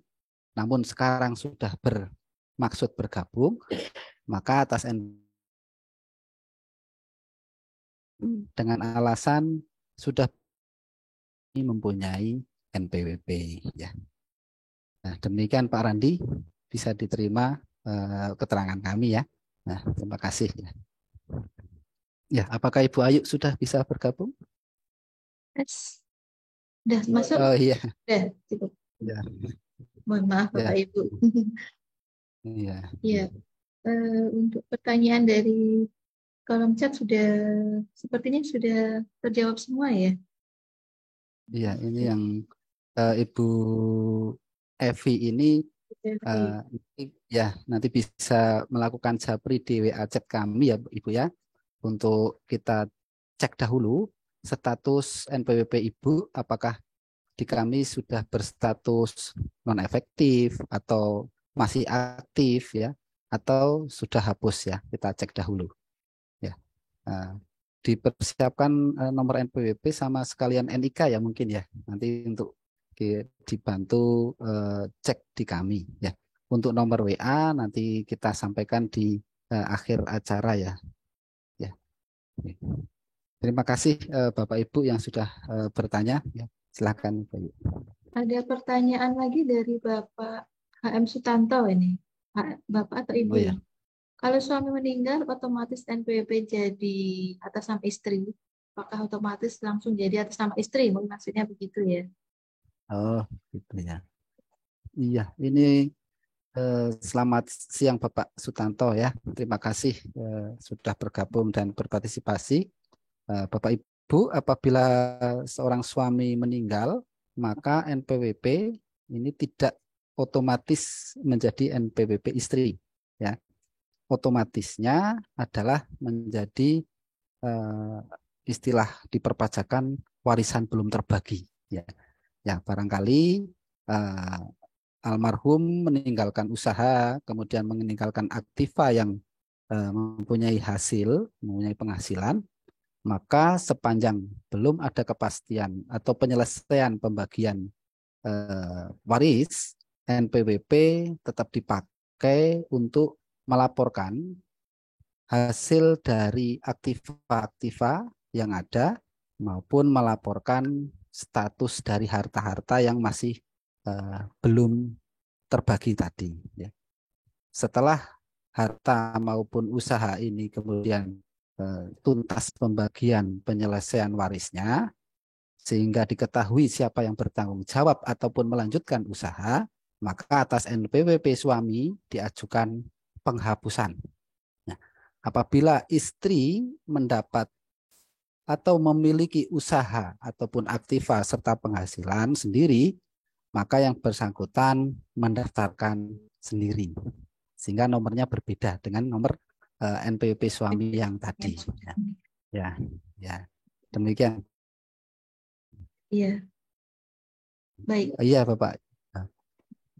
namun sekarang sudah bermaksud bergabung, maka atas dengan alasan sudah mempunyai NPWP ya. Nah, demikian Pak Randi, bisa diterima keterangan kami ya. Nah, terima kasih ya. Ya, apakah Ibu Ayu sudah bisa bergabung? Yes. Udah masuk? Oh iya, Udah, cukup. ya, Mohon maaf Bapak ya, Ibu. iya, Ya, untuk pertanyaan dari kolom chat sepertinya sudah terjawab semua ya. iya. Ini yang Ibu Evi ini ya nanti bisa melakukan japri di WA chat kami ya Ibu ya, untuk kita cek dahulu status NPWP Ibu, apakah di kami sudah berstatus non efektif atau masih aktif ya, atau sudah hapus ya, kita cek dahulu ya. Nah, dipersiapkan nomor NPWP sama sekalian NIK ya mungkin ya, nanti untuk dibantu cek di kami ya. Untuk nomor WA nanti kita sampaikan di akhir acara ya. Ya. Terima kasih Bapak Ibu yang sudah bertanya ya. Silakan Bapak Ibu. Ada pertanyaan lagi dari Bapak HM Sutanto ini. Bapak atau Ibu Oh ya. ya? Kalau suami meninggal, otomatis NPWP jadi atas nama istri. Apakah otomatis langsung jadi atas nama istri? Maksudnya begitu ya? Oh, gitu ya. Iya, ini selamat siang Bapak Sutanto ya. Terima kasih sudah bergabung dan berpartisipasi. Bapak Ibu, apabila seorang suami meninggal, maka NPWP ini tidak otomatis menjadi NPWP istri ya. Otomatisnya adalah menjadi istilah di perpajakan warisan belum terbagi ya. Ya, barangkali almarhum meninggalkan usaha, kemudian meninggalkan aktiva yang mempunyai mempunyai penghasilan, maka sepanjang belum ada kepastian atau penyelesaian pembagian waris, NPWP tetap dipakai untuk melaporkan hasil dari aktiva-aktiva yang ada maupun melaporkan status dari harta-harta yang masih belum terbagi tadi. Ya. Setelah harta maupun usaha ini kemudian tuntas pembagian penyelesaian warisnya, sehingga diketahui siapa yang bertanggung jawab ataupun melanjutkan usaha, maka atas NPWP suami diajukan penghapusan. Nah, apabila istri mendapat atau memiliki usaha ataupun aktiva serta penghasilan sendiri, maka yang bersangkutan mendaftarkan sendiri. Sehingga nomornya berbeda dengan nomor NPWP suami yang tadi. Ya, ya. Demikian. Iya. Baik. Iya, Bapak.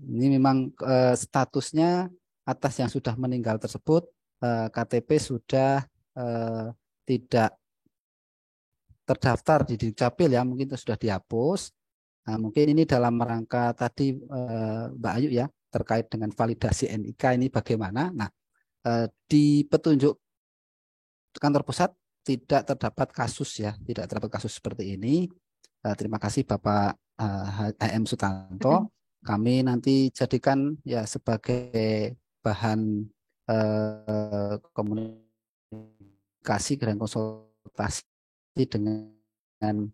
Ini memang statusnya atas yang sudah meninggal tersebut, KTP sudah tidak terdaftar di Dukcapil ya, mungkin itu sudah dihapus. Nah, mungkin ini dalam rangka tadi Mbak Ayu ya, terkait dengan validasi NIK ini bagaimana. Nah, di petunjuk kantor pusat tidak terdapat kasus ya, tidak terdapat kasus seperti ini. Terima kasih Bapak HM Sutanto. Kami nanti jadikan ya sebagai bahan komunikasi dan konsultasi dengan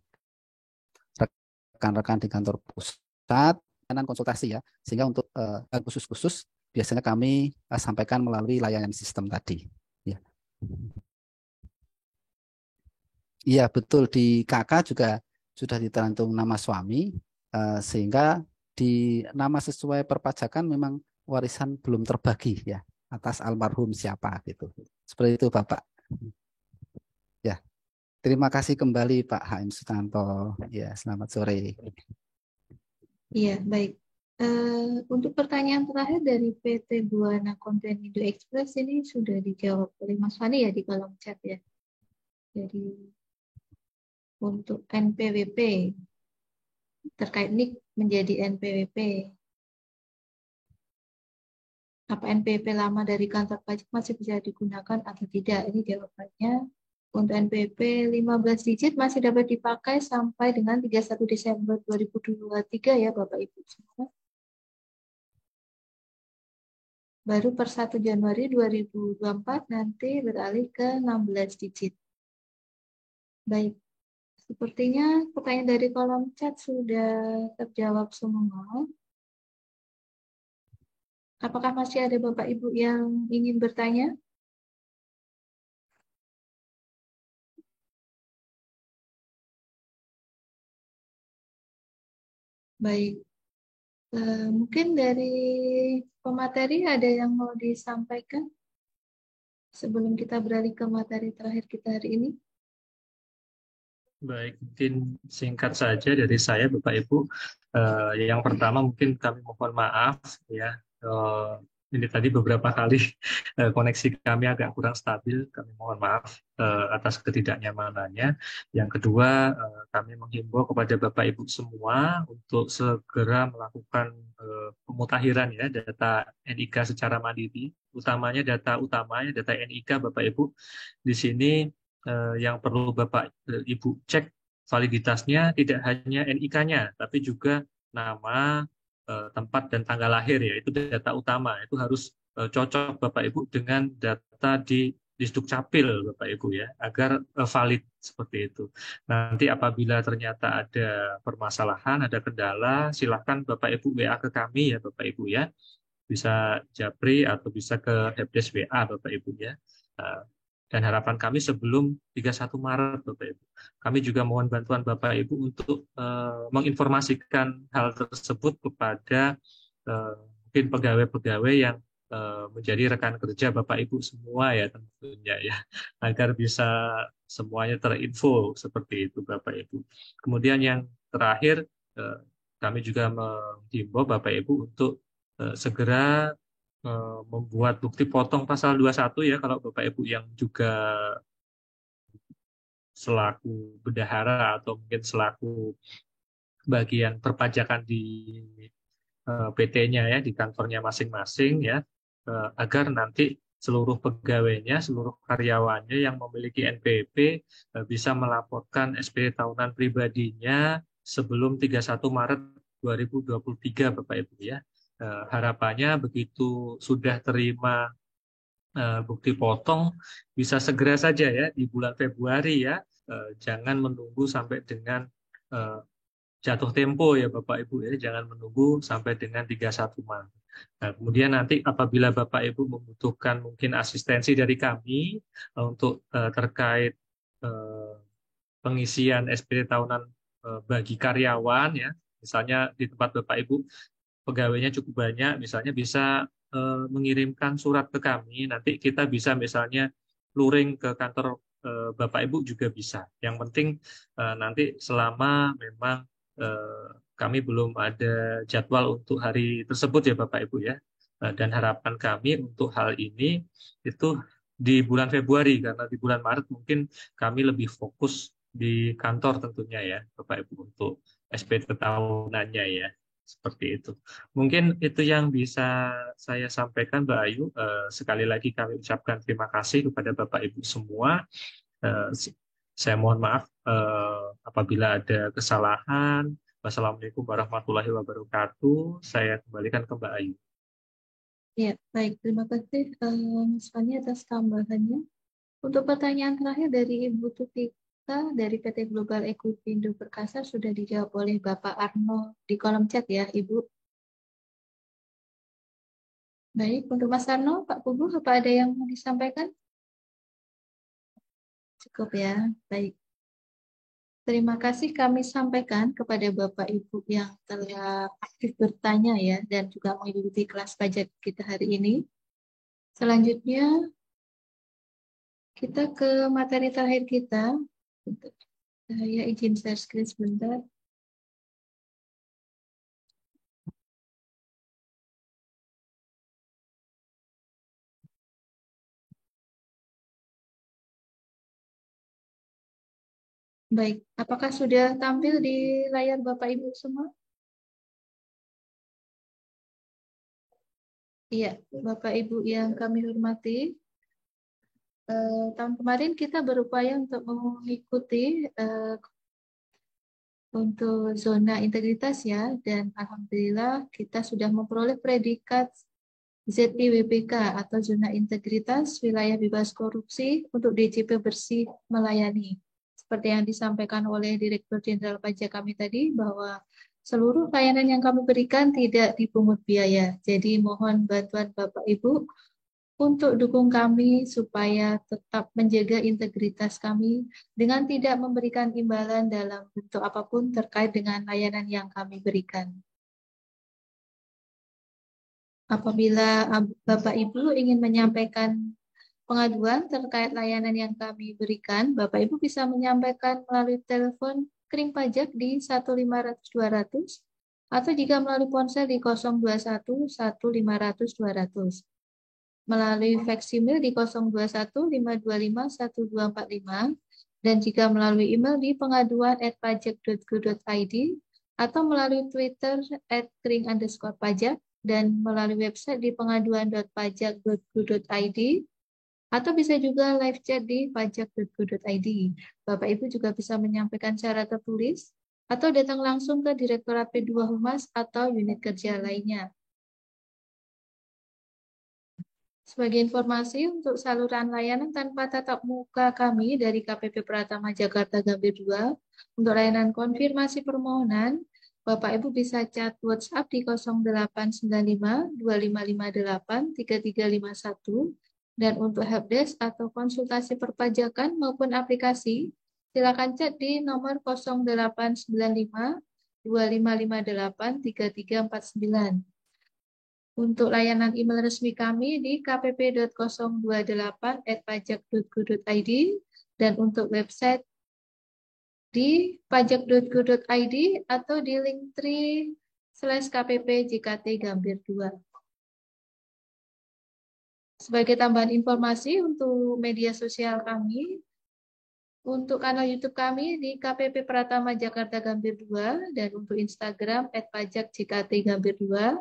rekan-rekan di kantor pusat, dan konsultasi ya, sehingga untuk khusus-khusus biasanya kami sampaikan melalui layanan sistem tadi. Ya. Iya betul, di KK juga sudah ditercantum nama suami, sehingga di nama sesuai perpajakan memang warisan belum terbagi ya atas almarhum siapa gitu. Seperti itu Bapak. Ya, terima kasih kembali Pak HM Sutanto. Ya, selamat sore. Iya, baik. Untuk pertanyaan terakhir dari PT Buana Contenido Express ini sudah dijawab oleh Mas Fani ya di kolom chat ya. Jadi untuk NPWP terkait NIK menjadi NPWP. Apa NPWP lama dari kantor pajak masih bisa digunakan atau tidak? Ini jawabannya. Untuk NPWP 15 digit masih dapat dipakai sampai dengan 31 Desember 2023 ya Bapak Ibu semua. Baru per 1 Januari 2024 nanti beralih ke 16 digit. Baik, sepertinya pertanyaan dari kolom chat sudah terjawab semua. Apakah masih ada Bapak Ibu yang ingin bertanya? Baik, mungkin dari pemateri ada yang mau disampaikan sebelum kita beralih ke materi terakhir kita hari ini? Baik, mungkin singkat saja dari saya, Bapak Ibu. Yang pertama mungkin kami mohon maaf ya. Ini tadi beberapa kali koneksi kami agak kurang stabil. Kami mohon maaf atas ketidaknyamanannya. Yang kedua, kami menghimbau kepada Bapak Ibu semua untuk segera melakukan pemutakhiran ya data NIK secara mandiri, utamanya data utamanya data NIK Bapak Ibu. Di sini yang perlu Bapak Ibu cek validitasnya tidak hanya NIK-nya, tapi juga nama, tempat, dan tanggal lahir ya. Itu data utama. Itu harus cocok Bapak Ibu dengan data di Disdukcapil Bapak Ibu ya, agar valid seperti itu. Nanti apabila ternyata ada permasalahan, ada kendala, silakan Bapak Ibu WA ke kami ya Bapak Ibu ya. Bisa japri atau bisa ke helpdesk WA Bapak Ibu ya. Dan harapan kami sebelum 31 Maret Bapak Ibu. Kami juga mohon bantuan Bapak Ibu untuk menginformasikan hal tersebut kepada mungkin pegawai-pegawai yang menjadi rekan kerja Bapak Ibu semua ya tentunya ya, agar bisa semuanya terinfo seperti itu Bapak Ibu. Kemudian yang terakhir kami juga menghimbau Bapak Ibu untuk segera membuat bukti potong pasal 21 ya, kalau Bapak Ibu yang juga selaku bendahara atau mungkin selaku bagian perpajakan di PT-nya ya, di kantornya masing-masing ya, agar nanti seluruh pegawainya, seluruh karyawannya yang memiliki NPWP bisa melaporkan SPT tahunan pribadinya sebelum 31 Maret 2023 Bapak Ibu ya. Harapannya begitu sudah terima bukti potong bisa segera saja ya di bulan Februari ya, jangan menunggu sampai dengan jatuh tempo ya Bapak Ibu ya, jangan menunggu sampai dengan 31 Maret. Nah, kemudian nanti apabila Bapak Ibu membutuhkan mungkin asistensi dari kami untuk terkait pengisian SPT tahunan bagi karyawan ya, misalnya di tempat Bapak Ibu pegawainya cukup banyak, misalnya bisa mengirimkan surat ke kami, nanti kita bisa misalnya luring ke kantor Bapak Ibu juga bisa. Yang penting nanti selama memang kami belum ada jadwal untuk hari tersebut ya Bapak Ibu ya. Dan harapan kami untuk hal ini itu di bulan Februari, karena di bulan Maret mungkin kami lebih fokus di kantor tentunya ya Bapak Ibu untuk SPT tahunannya ya. Seperti itu. Mungkin itu yang bisa saya sampaikan Mbak Ayu. Sekali lagi kami ucapkan terima kasih kepada Bapak Ibu semua. Saya mohon maaf apabila ada kesalahan. Wassalamualaikum warahmatullahi wabarakatuh. Saya kembalikan ke Mbak Ayu. Ya, baik. Terima kasih Mas Fani atas tambahannya. Untuk pertanyaan terakhir dari Ibu Tutika dari PT Global Equity Indo Perkasa sudah dijawab oleh Bapak Arno di kolom chat ya, Ibu. Baik, untuk Mas Arno, Pak Kubu, apa ada yang mau disampaikan? Cukup ya, baik. Terima kasih kami sampaikan kepada Bapak Ibu yang telah aktif bertanya ya, dan juga mengikuti kelas pajak kita hari ini. Selanjutnya, kita ke materi terakhir kita. Saya izin share screen sebentar. Baik, apakah sudah tampil di layar Bapak Ibu semua? Iya, Bapak Ibu yang kami hormati, tahun kemarin kita berupaya untuk mengikuti untuk zona integritas ya, dan alhamdulillah kita sudah memperoleh predikat ZIWPK atau zona integritas wilayah bebas korupsi untuk DJP bersih melayani. seperti yang disampaikan oleh Direktur Jenderal Pajak kami tadi, bahwa seluruh layanan yang kami berikan tidak dipungut biaya. Jadi mohon bantuan Bapak Ibu untuk dukung kami supaya tetap menjaga integritas kami dengan tidak memberikan imbalan dalam bentuk apapun terkait dengan layanan yang kami berikan. Apabila Bapak Ibu ingin menyampaikan pengaduan terkait layanan yang kami berikan, Bapak Ibu bisa menyampaikan melalui telepon kering pajak di 1500200 atau jika melalui ponsel di 021 1500 200. Melalui fax email di 021 525 1245 dan jika melalui email di pengaduan@pajak.go.id atau melalui Twitter @kering_pajak dan melalui website di pengaduan.pajak.go.id atau bisa juga live chat di pajak.go.id. Bapak Ibu juga bisa menyampaikan secara tertulis atau datang langsung ke Direktorat P2 Humas atau unit kerja lainnya. Sebagai informasi untuk saluran layanan tanpa tatap muka kami dari KPP Pratama Jakarta Gambir 2, untuk layanan konfirmasi permohonan, Bapak Ibu bisa chat WhatsApp di 0895 2558 3351 dan untuk helpdesk atau konsultasi perpajakan maupun aplikasi, silakan chat di nomor 0895 2558 3349. Untuk layanan email resmi kami di kpp.028@pajak.go.id dan untuk website di pajak.go.id atau di linktree/kpp JKT Gambir 2. Sebagai tambahan informasi untuk media sosial kami, untuk kanal YouTube kami di KPP Pratama Jakarta Gambir 2 dan untuk Instagram @pajak_jkt Gambir 2.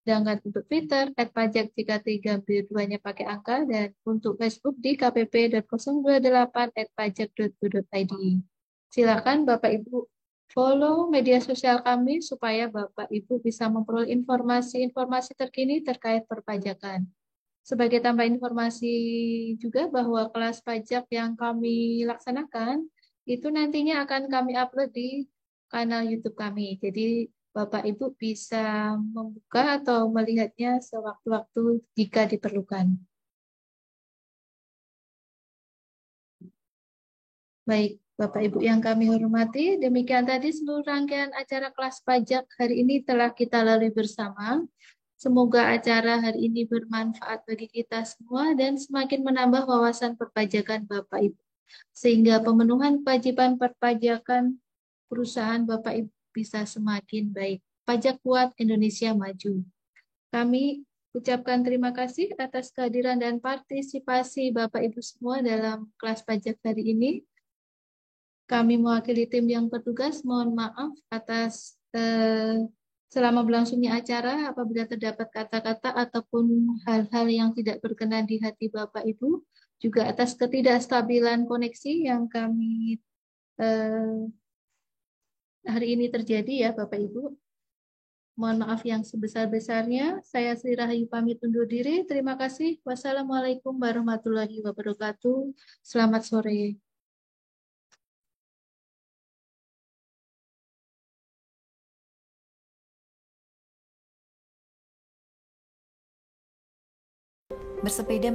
Sedangkan untuk Twitter @pajak_jkt Gambir 2-nya pakai angka dan untuk Facebook di kpp.028@pajak.go.id. Silakan Bapak Ibu follow media sosial kami supaya Bapak Ibu bisa memperoleh informasi-informasi terkini terkait perpajakan. Sebagai tambah informasi juga bahwa kelas pajak yang kami laksanakan itu nantinya akan kami upload di kanal YouTube kami. Jadi Bapak Ibu bisa membuka atau melihatnya sewaktu-waktu jika diperlukan. Baik, Bapak Ibu yang kami hormati, demikian tadi seluruh rangkaian acara kelas pajak hari ini telah kita lalui bersama. Semoga acara hari ini bermanfaat bagi kita semua dan semakin menambah wawasan perpajakan Bapak Ibu. Sehingga pemenuhan kewajiban perpajakan perusahaan Bapak Ibu bisa semakin baik. Pajak kuat, Indonesia maju. Kami ucapkan terima kasih atas kehadiran dan partisipasi Bapak Ibu semua dalam kelas pajak hari ini. Kami mewakili tim yang bertugas, mohon maaf atas selama berlangsungnya acara apabila terdapat kata-kata ataupun hal-hal yang tidak berkenan di hati Bapak Ibu, juga atas ketidakstabilan koneksi yang kami hari ini terjadi ya Bapak Ibu. Mohon maaf yang sebesar-besarnya. Saya Sri Rahayu pamit undur diri. Terima kasih. Wassalamualaikum warahmatullahi wabarakatuh. Selamat sore. Bersepeda